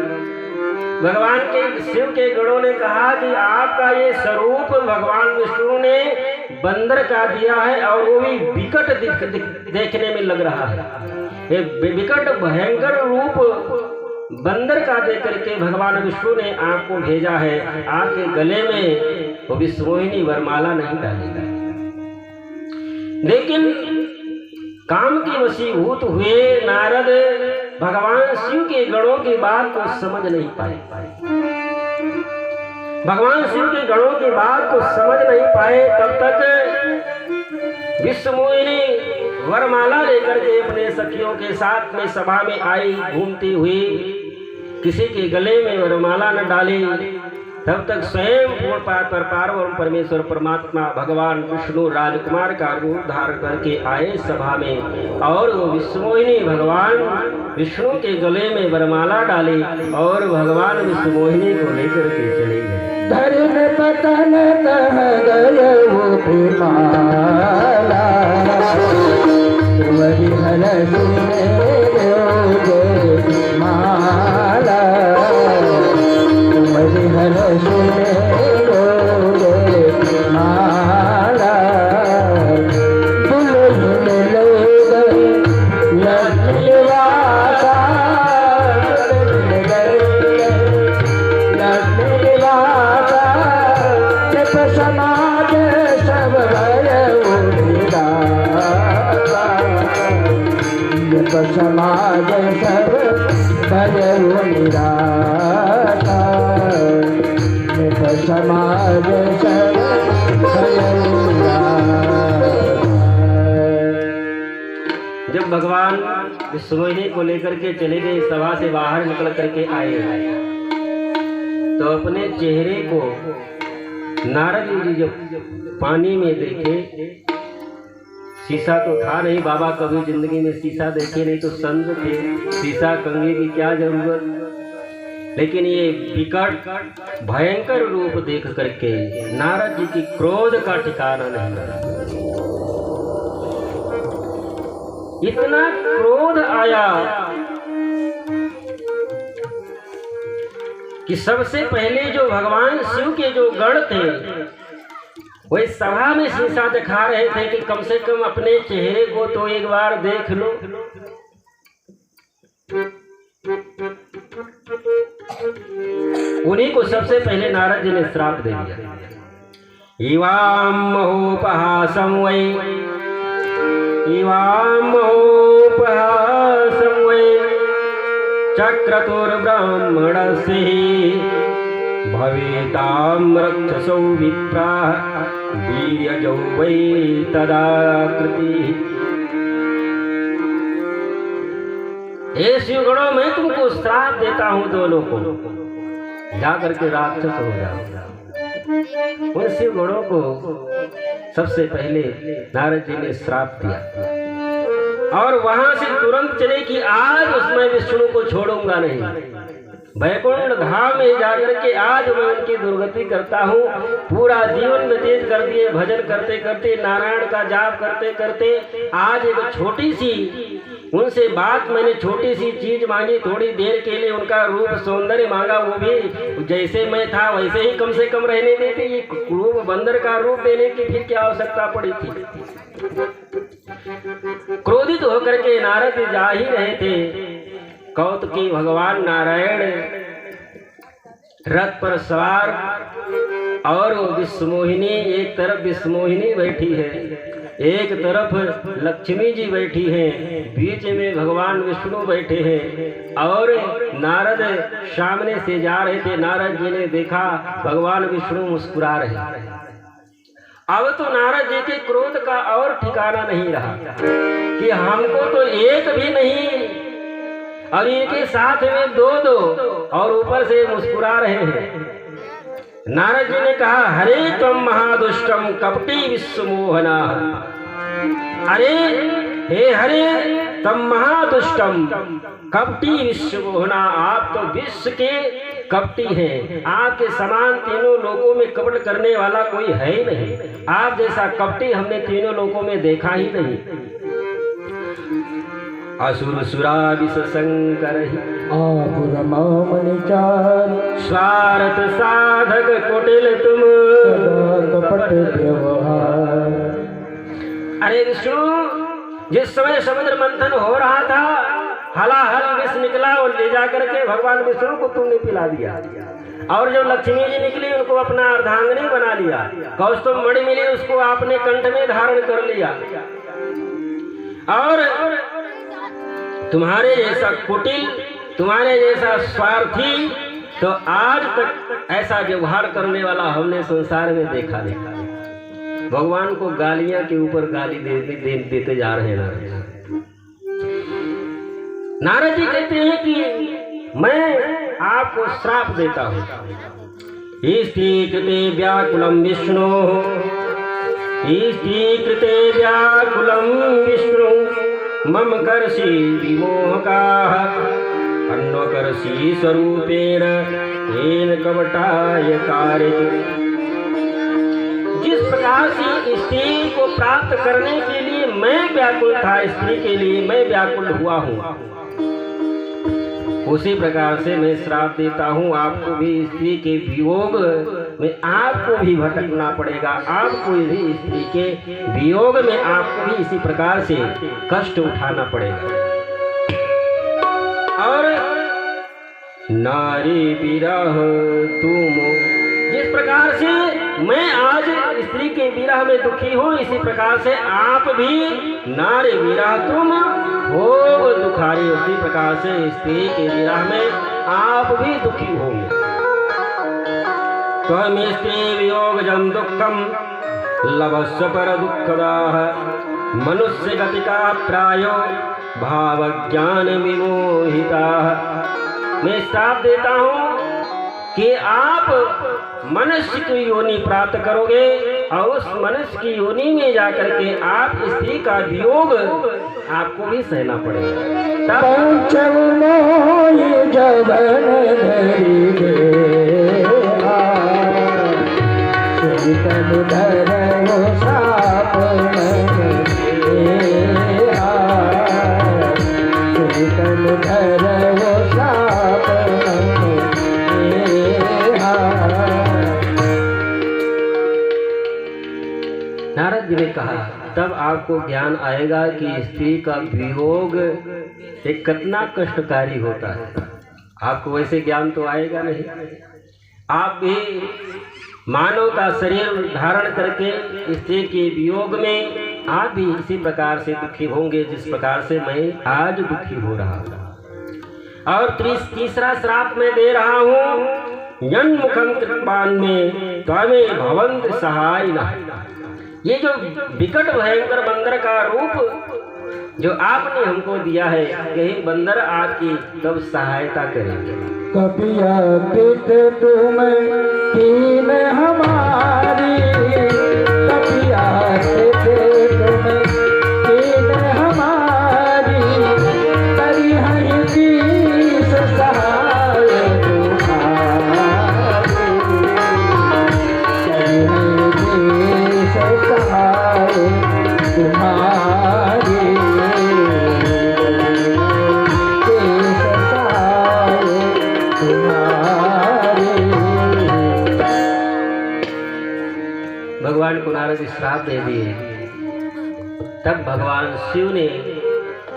S1: भगवान के शिव के गणों ने कहा कि आपका ये स्वरूप भगवान विष्णु ने बंदर का दिया है और वो भी विकट देखने में लग रहा है। ये विकट भयंकर रूप बंदर का देख करके भगवान विष्णु ने आपको भेजा है, आपके गले में वो विश्व मोहिनी वरमाला नहीं डालेगा। लेकिन काम के वशीभूत हुए नारद भगवान शिव के गणों की बात को समझ नहीं पाए। भगवान शिव के गणों की बात को समझ नहीं पाए, तब तक विश्व मोहिनी वरमाला लेकर के अपने सखियों के साथ में सभा में आई घूमती हुई, किसी के गले में वरमाला न डाली। तब तक स्वयं पार्वती परमेश्वर परमात्मा भगवान विष्णु राजकुमार का रूप धारण करके आए सभा में, और वो विश्व मोहिनी भगवान विष्णु के गले में वरमाला डाली और भगवान विश्व मोहिनी को लेकर के चले गए।
S2: धर्म पतन समाज सब समाज सब भजऊ निराशा, समाज सब भजऊ निराशा।
S1: जब भगवान विश्वमोहिनी को लेकर के चले गए, सभा से बाहर निकल करके आए, तो अपने चेहरे को नारद जी जब पानी में देखे, शीशा तो था नहीं, बाबा कभी जिंदगी में शीशा देखे नहीं, तो संत थे, शीशा कंघी की क्या जरूरत। लेकिन ये विकट भयंकर रूप देख करके नारद जी की क्रोध का ठिकाना नहीं रहा। इतना क्रोध आया कि सबसे पहले जो भगवान शिव के जो गण थे, वही सभा में शीशा दिखा रहे थे कि कम से कम अपने चेहरे को तो एक बार देख लो। उन्हीं को सबसे पहले नारद जी ने श्राप दे दिया। इवाम महोपहासं वै, इवाम महोपहासं वै चक्रतुर्ब्राह्मणस्य भवेतां रक्षसौ विप्राः वीर्यजौ वै तदाकृतिः। हे शिवगणों, मैं तुमको श्राप देता हूँ, दोनों को जाकर के राक्षस हो जाओ। उन शिवगणों को सबसे पहले नारद जी ने श्राप दिया और वहां से तुरंत चले कि आज उसमें विष्णु को छोड़ूंगा नहीं। वैकुंठ धाम में जाकर के आज मैं उनकी दुर्गति करता हूँ। पूरा जीवन व्यतीत कर दिए भजन करते करते, नारायण का जाप करते करते। आज एक छोटी सी उनसे बात, मैंने छोटी सी चीज मांगी, थोड़ी देर के लिए उनका रूप सौंदर्य मांगा, वो भी जैसे मैं था वैसे ही कम से कम रहने देते। ये रूप बंदर का रूप देने की फिर क्या आवश्यकता पड़ी थी। क्रोधित होकर के नारद जा ही रहे थे, कौतुकी भगवान नारायण रथ पर सवार और विश्वमोहिनी, एक तरफ विश्वमोहिनी बैठी है, एक तरफ लक्ष्मी जी बैठी हैं, बीच में भगवान विष्णु बैठे हैं और नारद सामने से जा रहे थे। नारद जी ने देखा भगवान विष्णु मुस्कुरा रहे। अब तो नारद जी के क्रोध का और ठिकाना नहीं रहा कि हमको तो एक भी नहीं और इनके साथ में दो दो और ऊपर से मुस्कुरा रहे हैं। नारद जी ने कहा, हरे त्वं महादुष्टम कपटी विश्वमोहना। अरे हे हरे तम महादुष्टम कपटी विश्वमोहना, आप तो विश्व के कपटी हैं। आपके समान तीनों लोकों में कपट करने वाला कोई है ही नहीं। आप जैसा कपटी हमने तीनों लोकों में देखा ही नहीं। असुर सुरा विष शंकर स्वार्थ साधक कुटिल तुम कपट व्यवहार। अरे विष्णु, जिस समय समुद्र मंथन हो रहा था, हलाहल विष निकला और ले जाकर के भगवान विष्णु को तुमने पिला दिया। और जब लक्ष्मी जी निकली उनको अपना अर्धांगिनी बना लिया। कौस्तुभ मणि मिली उसको आपने कंठ में धारण कर लिया। और तुम्हारे जैसा कुटिल, तुम्हारे जैसा स्वार्थी तो आज तक ऐसा व्यवहार करने वाला हमने संसार में देखा नहीं। भगवान को गालियां के ऊपर गाली देते जा रहे हैं। नारद जी कहते हैं कि मैं आपको श्राप देता हूँ। कृते व्याकुलम विष्णु, कृते व्याकुलम विष्णु मम करसी विमोहकाः अन्वकरसी स्वरूपेण येन कपटाय कारयति। जिस प्रकार से स्त्री को प्राप्त करने के लिए मैं व्याकुल था, स्त्री के लिए मैं व्याकुल हुआ हूँ, उसी प्रकार से मैं श्राप देता हूँ। आपको भी स्त्री के वियोग में आपको भी भटकना पड़ेगा। आपको भी स्त्री के वियोग में आपको भी इसी प्रकार से कष्ट उठाना पड़ेगा। और नारी विरह तुम, जिस प्रकार से मैं आज स्त्री के विरह में दुखी हूँ, इसी प्रकार से आप भी नारी विरह तुम भोग दुखारी, उसी प्रकार से स्त्री के विरह में आप भी दुखी होंगे। त्वं स्त्री वियोगजं दुःखं लभस्व पर दुःखदाः, मनुष्य गतिका प्रायो भावज्ञान विमोहिताः। मैं श्राप देता हूँ कि आप मनुष्य की योनि प्राप्त करोगे और उस मनुष्य की योनि में जाकर के आप स्त्री का वियोग आपको भी सहना पड़ेगा। नारद जी ने कहा तब आपको ज्ञान आएगा कि स्त्री का वियोग एक कितना कष्टकारी होता है। आपको वैसे ज्ञान तो आएगा नहीं। आप भी मानव का शरीर धारण करके स्त्री के वियोग में आप भी इसी प्रकार से दुखी होंगे जिस प्रकार से मैं आज दुखी हो रहा हूँ। और तीसरा श्राप मैं दे रहा हूँ, यन्मुखं कृपान में त्वमेव भवन्ति सहायिनः। ये जो विकट भयंकर बंदर का रूप जो आपने हमको दिया है, यही बंदर आपकी कब सहायता करेंगे।
S2: कपिया पित तुम कीन हमारी, कपिया पित तुम कीन हमारी, करी हरि दीस सहाय तुम्हारी,
S1: भगवान को नारद जी श्राप दे दिए। तब भगवान शिव ने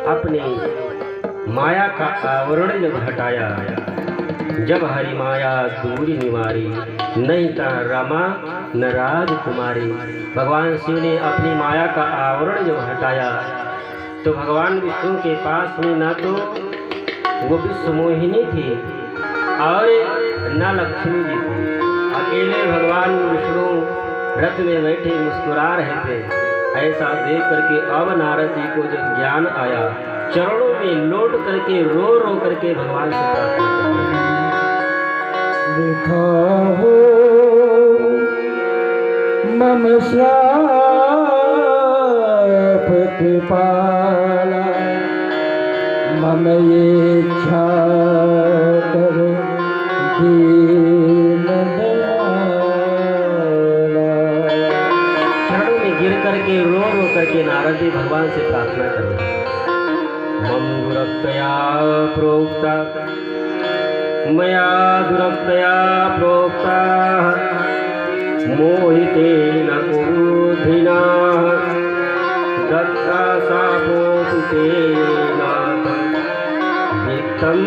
S1: अपनी माया का आवरण जब हटाया, जब हरि माया दूर निवारी, नहीं था रमा न राजकुमारी। भगवान शिव ने अपनी माया का आवरण जब हटाया तो भगवान विष्णु के पास में ना तो वो विश्व मोहिनी थी और न लक्ष्मी जी थी। अकेले भगवान विष्णु रथ में बैठे मुस्कुरा रहे थे। ऐसा देख करके अब नारद जी को जब ज्ञान आया, चरणों में लौट करके रो रो करके भगवान से प्रार्थना करते।
S2: देखो मम श्राप कृपाला, मम ये इच्छा कर दीन दयाला।
S1: चरणों में गिर करके रो रो करके नारद जी भगवान से प्रार्थना कर रहे। मम दुरक्तया प्रोक्ता, मया दुरक्तया प्रोक्ता, मोहितेन बुद्धिना, दत्ता शापोऽपि ते नाथ, वित्तं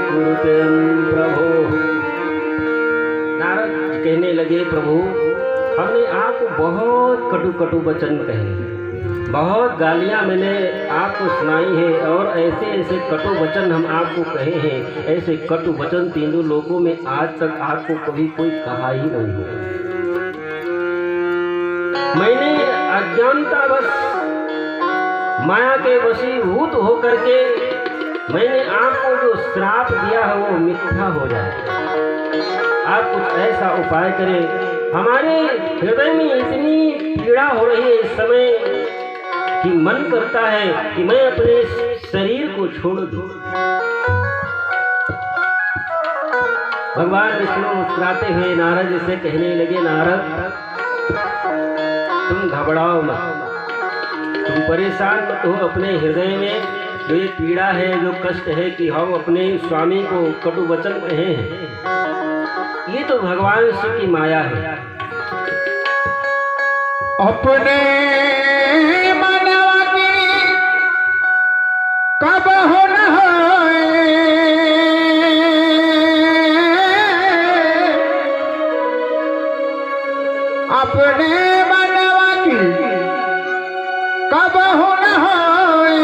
S1: कुरुते प्रभो। नारद कहने लगे, प्रभु हमने आपको बहुत कटु कटु वचन कहे, बहुत गालियाँ मैंने आपको सुनाई है और ऐसे ऐसे कटु वचन हम आपको कहे हैं। ऐसे कटु वचन तीनों लोगों में आज तक आपको कभी कोई कहा ही नहीं हो। मैंने अज्ञानतावश माया के वशीभूत होकर के मैंने आपको जो श्राप दिया है वो मिथ्या हो जाए। आप कुछ ऐसा उपाय करें। हमारे हृदय में इतनी पीड़ा हो रही है इस समय कि मन करता है कि मैं अपने शरीर को छोड़ दूं। भगवान विष्णु मुस्कुराते हुए नारद जी से कहने लगे, नारद तुम घबराओ मत, तुम परेशान मत हो। अपने हृदय में जो ये पीड़ा है, जो कष्ट है कि हम अपने स्वामी को कटु वचन कहे हैं, ये तो भगवान शिव की माया है।
S2: अपने मनवा की कब हो न होए, अपने मनवा की कब हो न होए,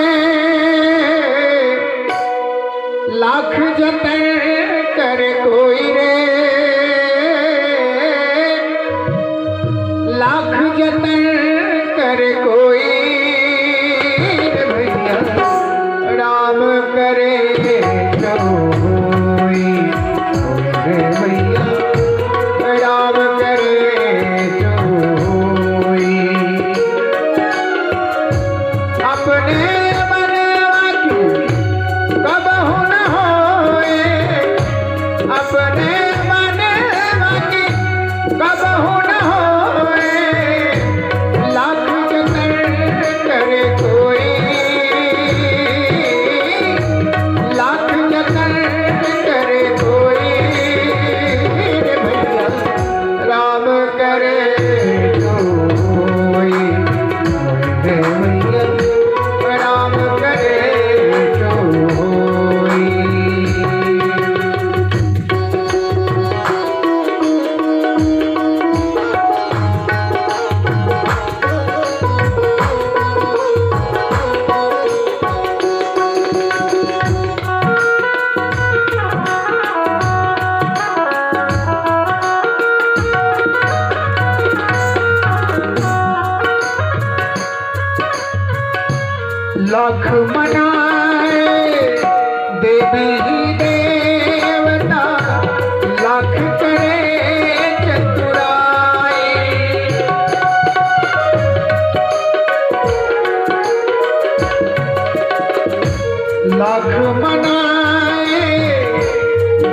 S2: लाख मनाए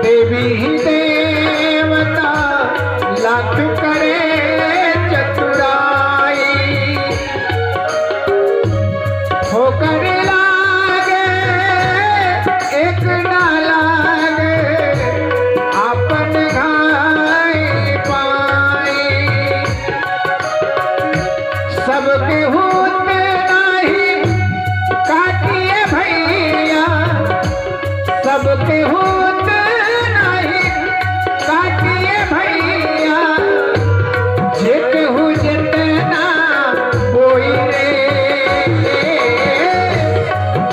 S2: देवी देवता, लाख करे चतुराई, होकर लागे एक ना लागे आपन घाई पाई, सबके होते नहीं काटिए भैया, सबके होते नहीं काटिए भैया, जेके हो जितना कोई रे,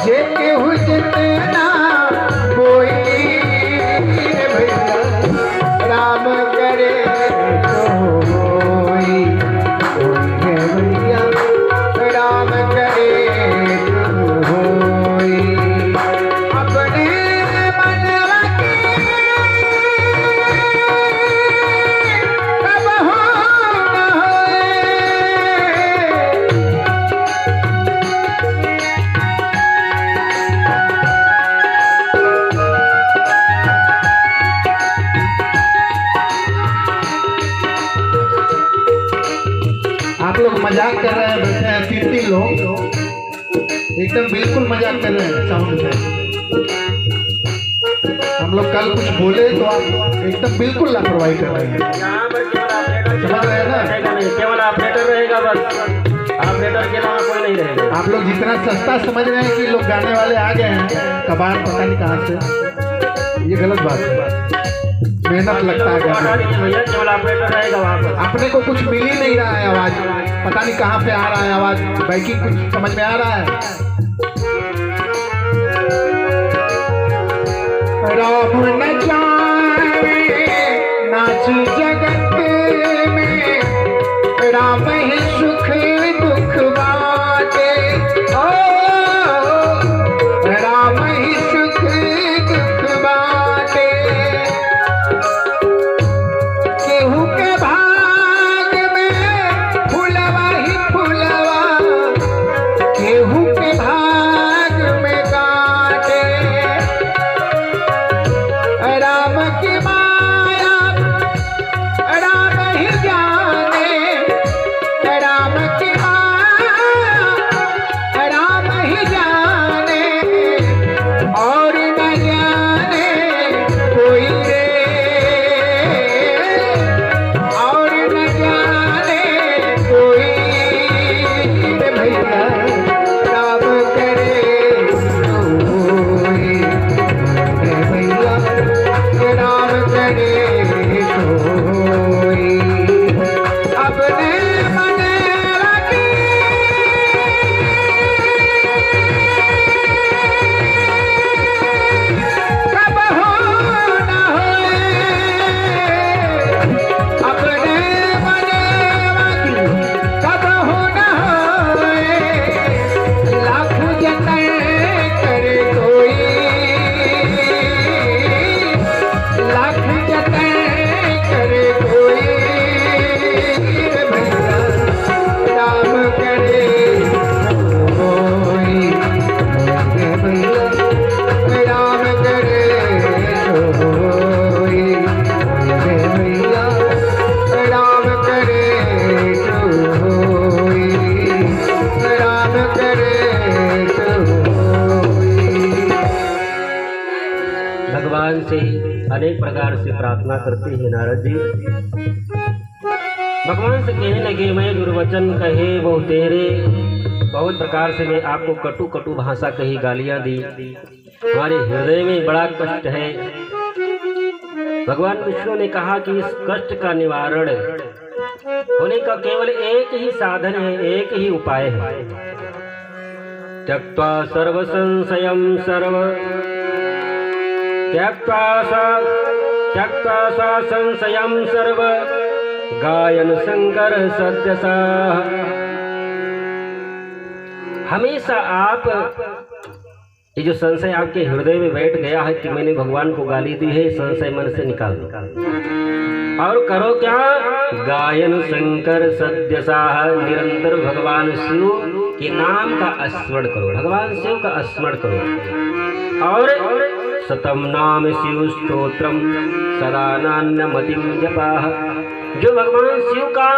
S2: जेके हो जितना कोई रे भैया, राम करे तो होई है भैया, राम करे तो होई, अपने मनवा की कब हो न होए। आप लोग मजाक कर रहे हैं, बैठे हैं 3-3 लोग, एकदम बिल्कुल मजाक कर रहे हैं साउंड से। हम लोग कल कुछ बोले तो आप एकदम बिल्कुल लापरवाही कर रहे हैं।
S1: यहाँ पर केवल ऑपरेटर
S2: समझ रहे हैं ना?
S1: रहेगा नहीं, केवल ऑपरेटर रहेगा बस, ऑपरेटर के अलावा कोई नहीं रहेगा।
S2: आप लोग जितना सस्ता समझ रहे हैं कि लोग गाने वाले आ गए हैं कबाड़ पता नहीं कहाँ से, ये गलत बात है। मेहनत लगता है
S1: हटा
S2: गाने में।
S1: दीजिए भैया, केवल ऑपरेटर रहेगा वहाँ पर।
S2: अपने को कुछ मिल ही नहीं रहा है आवाज, पता नहीं कहाँ पे आ रहा है आवाज, बैकिंग कुछ समझ में आ रहा है। राम न जाने नाच जगत में, राम ही सुख दुख बाटे, ओ राम ही सुख दुख बाटे, केहू के भाग में फुलवा ही फुलवा, केहू के भाग में काटे, राम की माया राम ही जाने, राम की माया राम ही जाने, और न जाने कोई रे, और न जाने कोई रे भैया, राम करे कोई रे भैया, राम करे कोई, अपने मन रखी कब हो न होए, अपने मन रखी कब हो न होए, लाख जतन करे कोई, लाख जतन करे कोई रे भैया, राम करे कोई रे भैया, राम करे कोई रे भैया, राम करे कोई, राम करे कोई।
S1: भगवान से अनेक प्रकार से प्रार्थना करते हैं नारद जी। भगवान से कहने लगे, मैं दुर्वचन कहे बहु तेरे, बहुत प्रकार से मैं आपको कटु कटु भाषा कही, गालियां दी, हमारे हृदय में बड़ा कष्ट है। भगवान विष्णु ने कहा कि इस कष्ट का निवारण होने का केवल एक ही साधन है, एक ही उपाय है। त्यक्त्वा सर्व संशयं सर्व, त्यक्त्वा सा संशयं सर्व, गायन शंकर सद्यसा। हमेशा आप ये जो संशय आपके हृदय में बैठ गया है कि मैंने भगवान को गाली दी है, संशय मन से निकाल दो और करो क्या, गायन शंकर सद्यसाह, निरंतर भगवान शिव के नाम का स्मरण करो, भगवान शिव का स्मरण करो। और सतम नाम शिव स्तोत्रम सदा नान्यमतिम जपाः। जो भगवान शिव का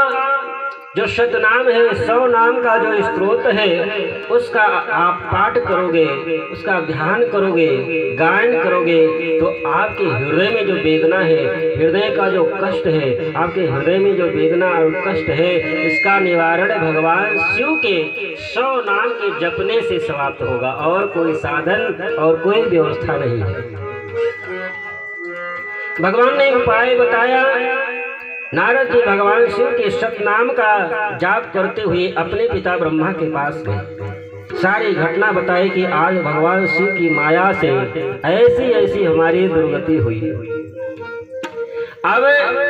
S1: जो शतनाम है, 100 नाम का जो स्तोत्र है, उसका आप पाठ करोगे, उसका ध्यान करोगे, गायन करोगे, तो आपके हृदय में जो वेदना है, हृदय का जो कष्ट है, आपके हृदय में जो वेदना और कष्ट है, इसका निवारण भगवान शिव के 100 नाम के जपने से समाप्त होगा। और कोई साधन और कोई व्यवस्था नहीं है। भगवान ने उपाय बताया। नारद जी भगवान शिव के सतनाम का जाप करते हुए अपने पिता ब्रह्मा के पास गए। सारी घटना बताई कि आज भगवान शिव की माया से ऐसी ऐसी हमारी दुर्गति हुई। अब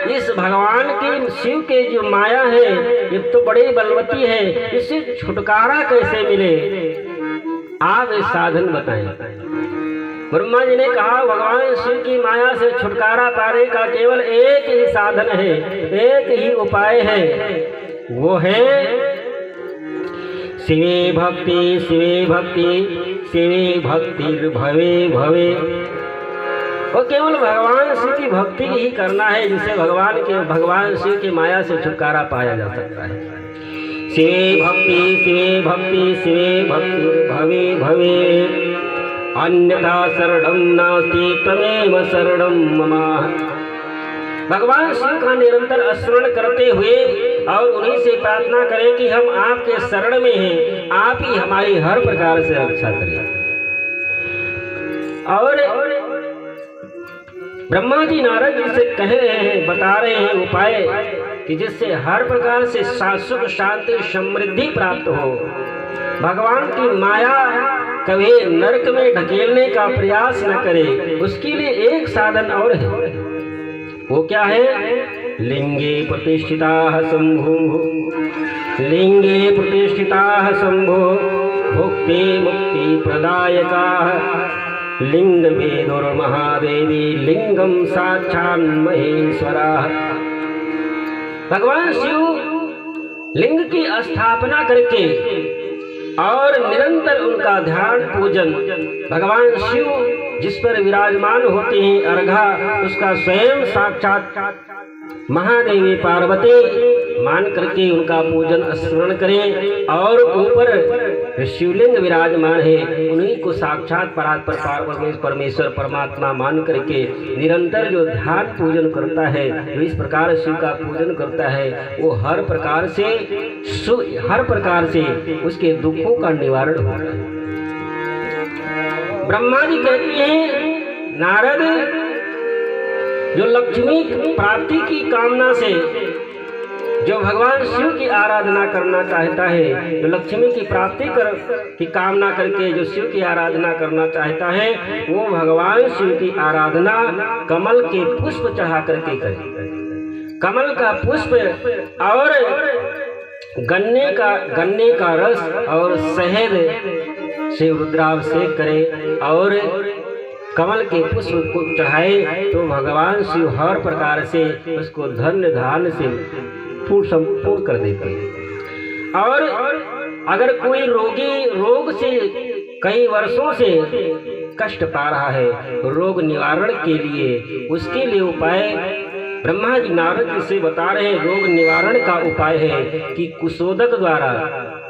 S1: इस भगवान की शिव के जो माया है, ये तो बड़ी बलवती है, इससे छुटकारा कैसे मिले, आप इस साधन बताएं। ब्रह्मा जी ने कहा, भगवान शिव की माया से छुटकारा पाने का केवल एक ही साधन है, एक ही उपाय है, वो है शिवे भक्ति, शिवे भक्ति, शिवे भक्ति भवे भवे। वो केवल भगवान शिव की भक्ति ही करना है, जिससे भगवान शिव की माया से छुटकारा पाया जा सकता है। शिवे भक्ति, शिवे भक्ति, शिवे भक्ति भवे भवे, अन्यथा शरणं नास्ति तमेव शरणं मम। भगवान शिव का निरंतर स्मरण करते हुए और उन्हीं से प्रार्थना करें कि हम आपके शरण में हैं, आप ही हमारी हर प्रकार से रक्षा करें। और ब्रह्मा जी नारद जी से कह रहे हैं, बता रहे हैं उपाय कि जिससे हर प्रकार से सुख शांति समृद्धि प्राप्त हो। भगवान की माया कभी नरक में ढकेलने का प्रयास न करे, उसके लिए एक साधन और है। वो क्या है? लिंगे प्रतिष्ठिताः शंभो, लिंगे प्रतिष्ठिताः शंभो, भुक्ति मुक्ति प्रदायकाः, लिंग वेदोर्महादेवी, लिंगम साक्षात् महेश्वरः। भगवान शिव लिंग की स्थापना करके और निरंतर उनका ध्यान पूजन, भगवान शिव जिस पर विराजमान होते हैं अर्घा, उसका स्वयं साक्षात महादेवी पार्वती मान करके उनका पूजन स्मरण करें। और ऊपर शिवलिंग विराजमान है, उन्हीं को साक्षात परमेश्वर परमात्मा मान करके निरंतर जो ध्यान पूजन करता है, जो इस प्रकार शिव का पूजन करता है, वो हर प्रकार से उसके दुखों का निवारण होता है। ब्रह्मा जी कहते हैं, नारद जो लक्ष्मी प्राप्ति की कामना से जो भगवान शिव की आराधना करना चाहता है, जो लक्ष्मी की प्राप्ति की कामना करके जो शिव की आराधना करना चाहता है, वो भगवान शिव की आराधना कमल के पुष्प चढ़ा करके करे। कमल का पुष्प और गन्ने का रस और शहद से रुद्राभिषेक करे और कमल के पुष्प को चढ़ाए, तो भगवान शिव हर प्रकार से उसको धन्य धान्य से संपूर्ण कर देते हैं। और अगर कोई रोगी रोग से कई वर्षों से कष्ट पा रहा है, रोग निवारण के लिए उसके लिए उपाय ब्रह्मा जी नारद जी से बता रहे हैं। रोग निवारण का उपाय है कि कुशोदक द्वारा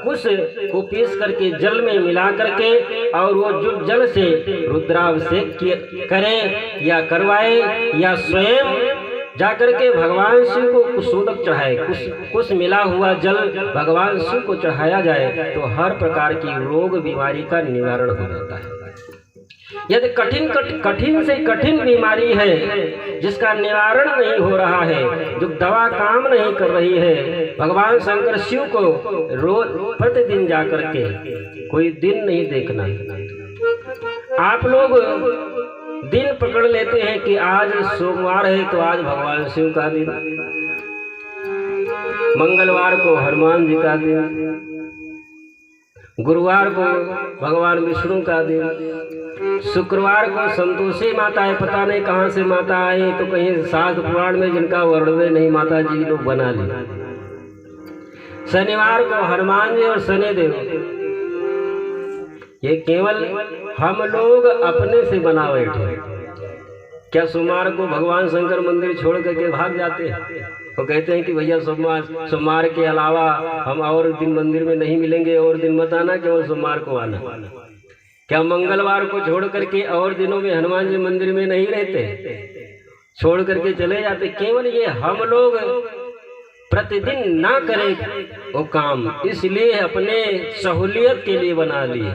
S1: कुश को पीस करके जल में मिला करके और वो जो जल से रुद्राभिषेक करे या करवाए या स्वयं जाकर के भगवान शिव को कुशोदक चढ़ाए, कुश मिला हुआ जल भगवान शिव को चढ़ाया जाए, तो हर प्रकार की रोग बीमारी का निवारण हो जाता है। यदि कठिन से कठिन बीमारी है जिसका निवारण नहीं हो रहा है, जो दवा काम नहीं कर रही है, भगवान शंकर शिव को रोज प्रतिदिन जाकर के कोई दिन नहीं देखना। आप लोग दिन पकड़ लेते हैं कि आज सोमवार है तो आज भगवान शिव का दिन, मंगलवार को हनुमान जी का दिन, गुरुवार को भगवान विष्णु का दिन, शुक्रवार को संतोषी माता है, पता नहीं कहाँ से माता आई, तो कहीं शास्त्र पुराण में जिनका वर्णन नहीं माता जी लोग बना ली। शनिवार को हनुमान जी और शनिदेव, ये केवल हम लोग अपने से बना बैठे। क्या सोमवार को भगवान शंकर मंदिर छोड़ करके भाग जाते हैं? वो कहते हैं कि भैया सोमवार के अलावा हम और दिन मंदिर में नहीं मिलेंगे, और दिन मत आना, केवल सोमवार को आना। क्या मंगलवार को छोड़ करके और दिनों में हनुमान जी मंदिर में नहीं रहते, छोड़ करके चले जाते? केवल ये हम लोग प्रतिदिन ना करें वो काम, इसलिए अपने सहूलियत के लिए बना लिए,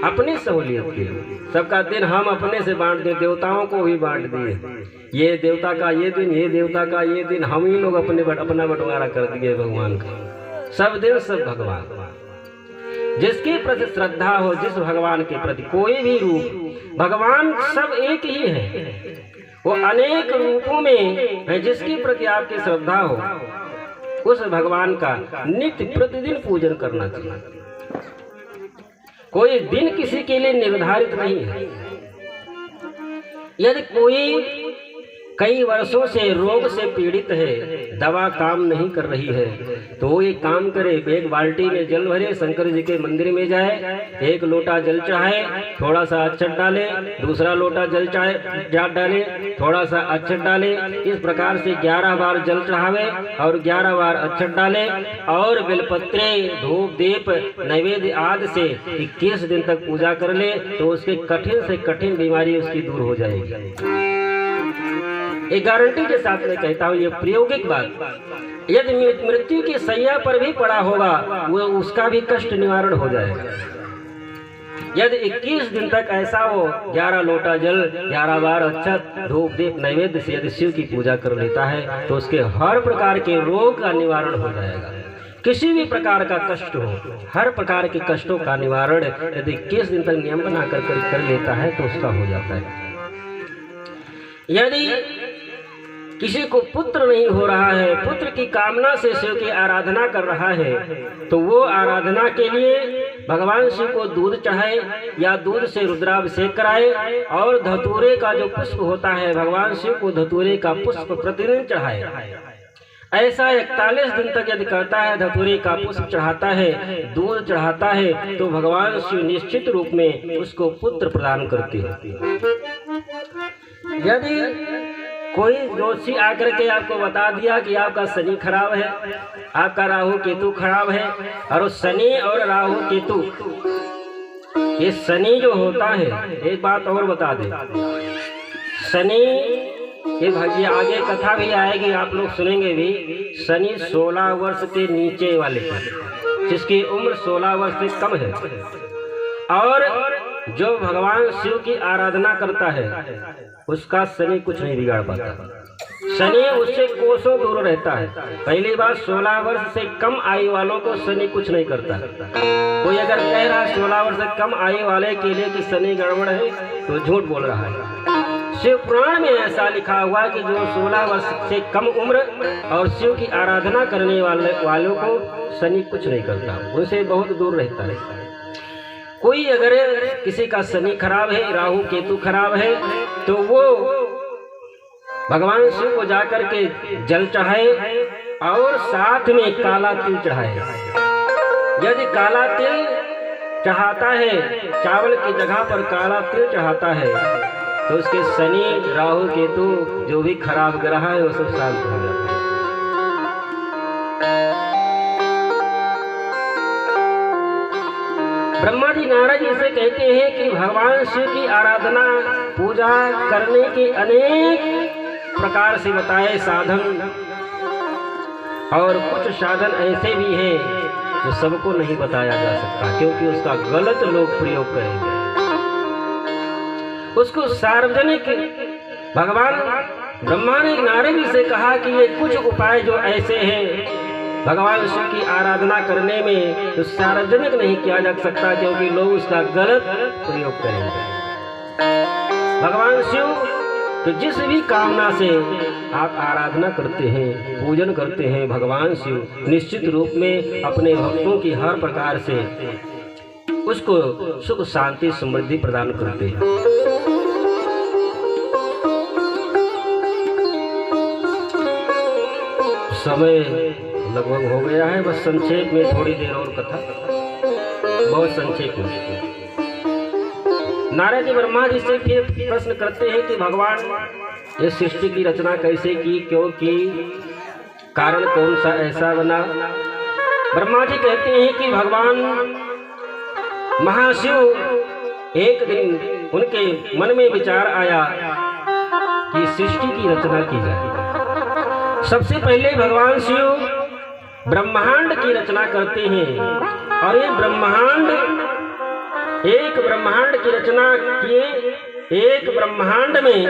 S1: अपनी सहूलियत के लिए। सबका दिन हम अपने से बांट दिए, देवताओं को भी बांट दिए। ये देवता का ये दिन, ये देवता का ये दिन, हम ही लोग अपना बंटवारा कर दिए भगवान का। सब दिन सब भगवान। जिसके प्रति श्रद्धा हो, जिस भगवान के प्रति कोई भी रूप, भगवान सब एक ही है, वो अनेक रूपों में है। जिसके प्रति आपकी श्रद्धा हो, उस भगवान का नित्य प्रतिदिन पूजन करना चाहिए। कोई दिन किसी के लिए निर्धारित नहीं है। यदि कोई कई वर्षों से रोग से पीड़ित है, दवा काम नहीं कर रही है, तो वो एक काम करे, एक बाल्टी में जल भरे, शंकर जी के मंदिर में जाए, एक लोटा जल चढ़ाए, थोड़ा सा अक्षत डाले, दूसरा लोटा जल डाले, थोड़ा सा अक्षत डाले। इस प्रकार से 11 बार जल चढ़ावे और 11 बार अक्षत डाले, और बेलपत्रे, धूप, दीप, नैवेद्य आदि से 21 दिन तक पूजा कर ले, तो उसके कठिन से कठिन बीमारी उसकी दूर हो जाएगी। एक गारंटी के साथ मैं कहता हूँ, ये प्रायोगिक बात। यदि मृत्यु की सैया पर भी पड़ा होगा, वो उसका भी कष्ट निवारण हो जाएगा। यदि 21 दिन तक ऐसा हो, 11 लोटा जल, 11 बार अक्षत, धूप, दीप, नैवेद्य से यदि शिव की पूजा कर लेता है, तो उसके हर प्रकार के रोग का निवारण हो जाएगा। किसी भी प्रकार का कष्ट हो, हर प्रकार के कष्टों का निवारण यदि 21 दिन तक नियम बना कर लेता है, तो उसका हो जाता है। यदि किसी को पुत्र नहीं हो रहा है, पुत्र की कामना से शिव की आराधना कर रहा है, तो वो आराधना के लिए भगवान शिव को दूध चढ़ाए या दूध से रुद्राभिषेक कराए, और धतूरे का जो पुष्प होता है, भगवान शिव को धतूरे का पुष्प प्रतिदिन चढ़ाए। ऐसा 41 दिन तक यदि करता है, धतूरे का पुष्प चढ़ाता है, दूध चढ़ाता है, तो भगवान शिव निश्चित रूप में उसको पुत्र प्रदान करते हैं। यदि कोई जोशी आकर के आपको बता दिया कि आपका शनि खराब है, आपका राहु केतु खराब है, और शनि और राहु केतु, ये शनि जो होता है, एक बात और बता दे, शनि ये भाग्य आगे कथा भी आएगी, आप लोग सुनेंगे भी। शनि 16 वर्ष के नीचे वाले पर, जिसकी उम्र 16 वर्ष से कम है, और जो भगवान शिव की आराधना करता है, उसका शनि कुछ नहीं बिगाड़ पाता। शनि उससे कोसों दूर रहता है। पहली बात, 16 वर्ष से कम आयु वालों को शनि कुछ नहीं करता। कोई अगर कह रहा है 16 वर्ष से कम आयु वाले के लिए कि शनि गड़बड़ है, तो झूठ बोल रहा है। शिव पुराण में ऐसा लिखा हुआ है कि जो 16 वर्ष से कम उम्र और शिव की आराधना करने वालों को शनि कुछ नहीं करता, उनसे बहुत दूर रहता है। कोई अगर किसी का शनि खराब है, राहु केतु खराब है, तो वो भगवान शिव को जाकर के जल चढ़ाए और साथ में काला तिल चढ़ाए। यदि काला तिल चढ़ाता है, चावल की जगह पर काला तिल चढ़ाता है, तो उसके शनि, राहु केतु जो भी खराब ग्रह है, वो सब शांत हो जाता है। ब्रह्मा जी नारद जी से कहते हैं कि भगवान शिव की आराधना पूजा करने के अनेक प्रकार से बताए साधन, और कुछ साधन ऐसे भी हैं जो सबको नहीं बताया जा सकता, क्योंकि उसका गलत लोग प्रयोग करेंगे। उसको सार्वजनिक भगवान ब्रह्मा ने नारद जी से कहा कि ये कुछ उपाय जो ऐसे हैं भगवान शिव की आराधना करने में, तो सार्वजनिक नहीं किया जा सकता, क्योंकि लोग उसका गलत प्रयोग करेंगे। भगवान शिव तो जिस भी कामना से आप आराधना करते हैं, पूजन करते हैं, भगवान शिव निश्चित रूप में अपने भक्तों की हर प्रकार से उसको सुख शांति समृद्धि प्रदान करते हैं। समय लगभग हो गया है, बस संक्षेप में थोड़ी देर और कथा। बहुत संक्षेप में। नारद जी ब्रह्मा जी से फिर प्रश्न करते हैं कि भगवान ये सृष्टि की रचना कैसे की, क्यों की, कारण कौन सा ऐसा बना। ब्रह्मा जी कहते हैं कि भगवान महाशिव एक दिन उनके मन में विचार आया कि सृष्टि की रचना की जाए। सबसे पहले भगवान शिव ब्रह्मांड की रचना करते हैं और ये एक ब्रह्मांड की रचना किए। एक ब्रह्मांड में